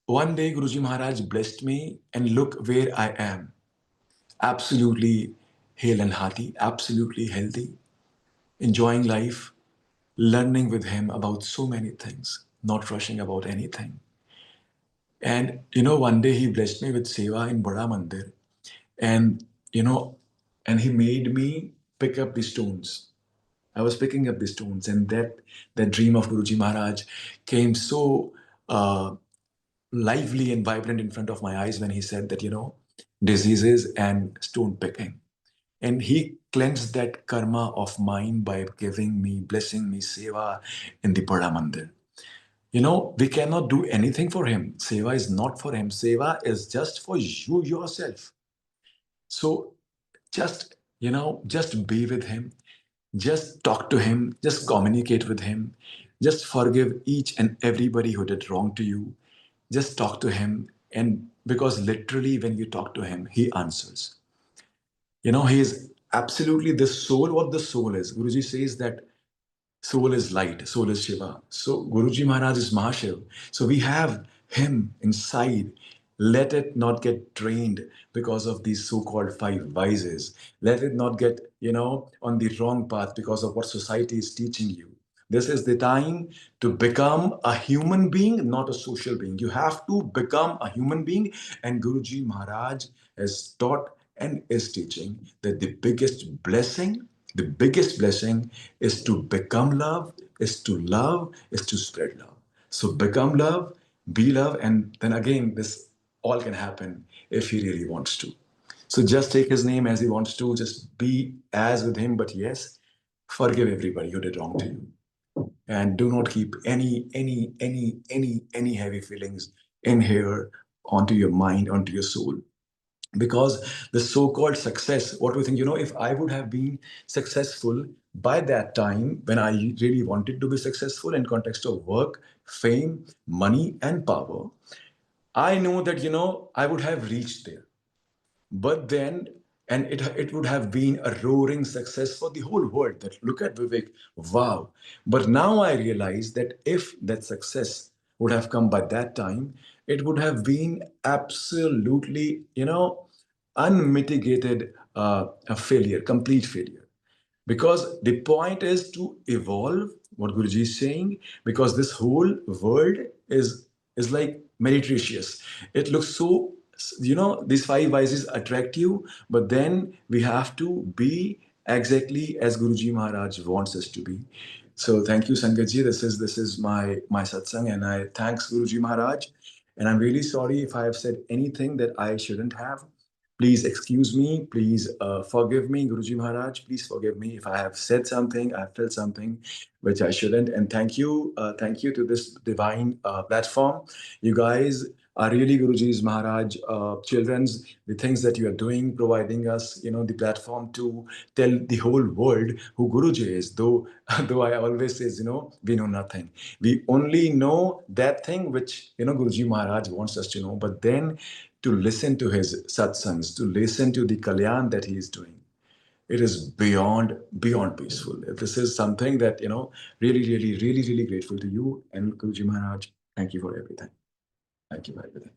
one day Guruji Maharaj blessed me, and look where I am. Absolutely hale and hearty, absolutely healthy, enjoying life, learning with him about so many things, not rushing about anything. And one day he blessed me with seva in Bada Mandir, and you know, and he made me pick up the stones. I was picking up the stones, and that dream of Guruji Maharaj came so lively and vibrant in front of my eyes when he said that diseases and stone picking. And he cleansed that karma of mine by giving me, blessing me seva in the Bada Mandir. We cannot do anything for him. Seva is not for him. Seva is just for you yourself. So just be with him, just talk to him, just communicate with him, just forgive each and everybody who did wrong to you. Just talk to him. And because literally, when you talk to him, he answers. He is absolutely the soul. What the soul is, Guruji says that soul is light, soul is Shiva. So Guruji Maharaj is Mahashiv. So we have him inside. Let it not get drained because of these so-called five vices. Let it not get, on the wrong path because of what society is teaching you. This is the time to become a human being, not a social being. You have to become a human being. And Guruji Maharaj has taught and is teaching that the biggest blessing is to become love, is to love, is to spread love. So become love, be love, and then again, this all can happen if he really wants to. So just take his name as he wants to, just be as with him, but yes, forgive everybody who did wrong to you. And do not keep any heavy feelings in here onto your mind, onto your soul. Because the so-called success, what we think, if I would have been successful by that time when I really wanted to be successful in context of work, fame, money, and power, I know that, I would have reached there. But then, and it would have been a roaring success for the whole world, that look at Vivek, wow. But now I realize that if that success would have come by that time, it would have been absolutely, unmitigated a failure, complete failure. Because the point is to evolve, what Guruji is saying, because this whole world is like meretricious. It looks so, these five vices attract you, but then we have to be exactly as Guruji Maharaj wants us to be. So thank you, Sangatji. This is my satsang, and I thanks Guruji Maharaj. And I'm really sorry if I have said anything that I shouldn't have. Please excuse me. Please forgive me, Guruji Maharaj. Please forgive me if I have said something, I have felt something which I shouldn't. And thank you to this divine platform. You guys are really Guruji's Maharaj children's. The things that you are doing, providing us, the platform to tell the whole world who Guruji is. Though, though I always says, we know nothing. We only know that thing which Guruji Maharaj wants us to know. But then to listen to his satsangs, to listen to the kalyan that he is doing, it is beyond peaceful. This is something that really, really, really, really grateful to you and Guruji Maharaj. Thank you for everything. Thank you for everything.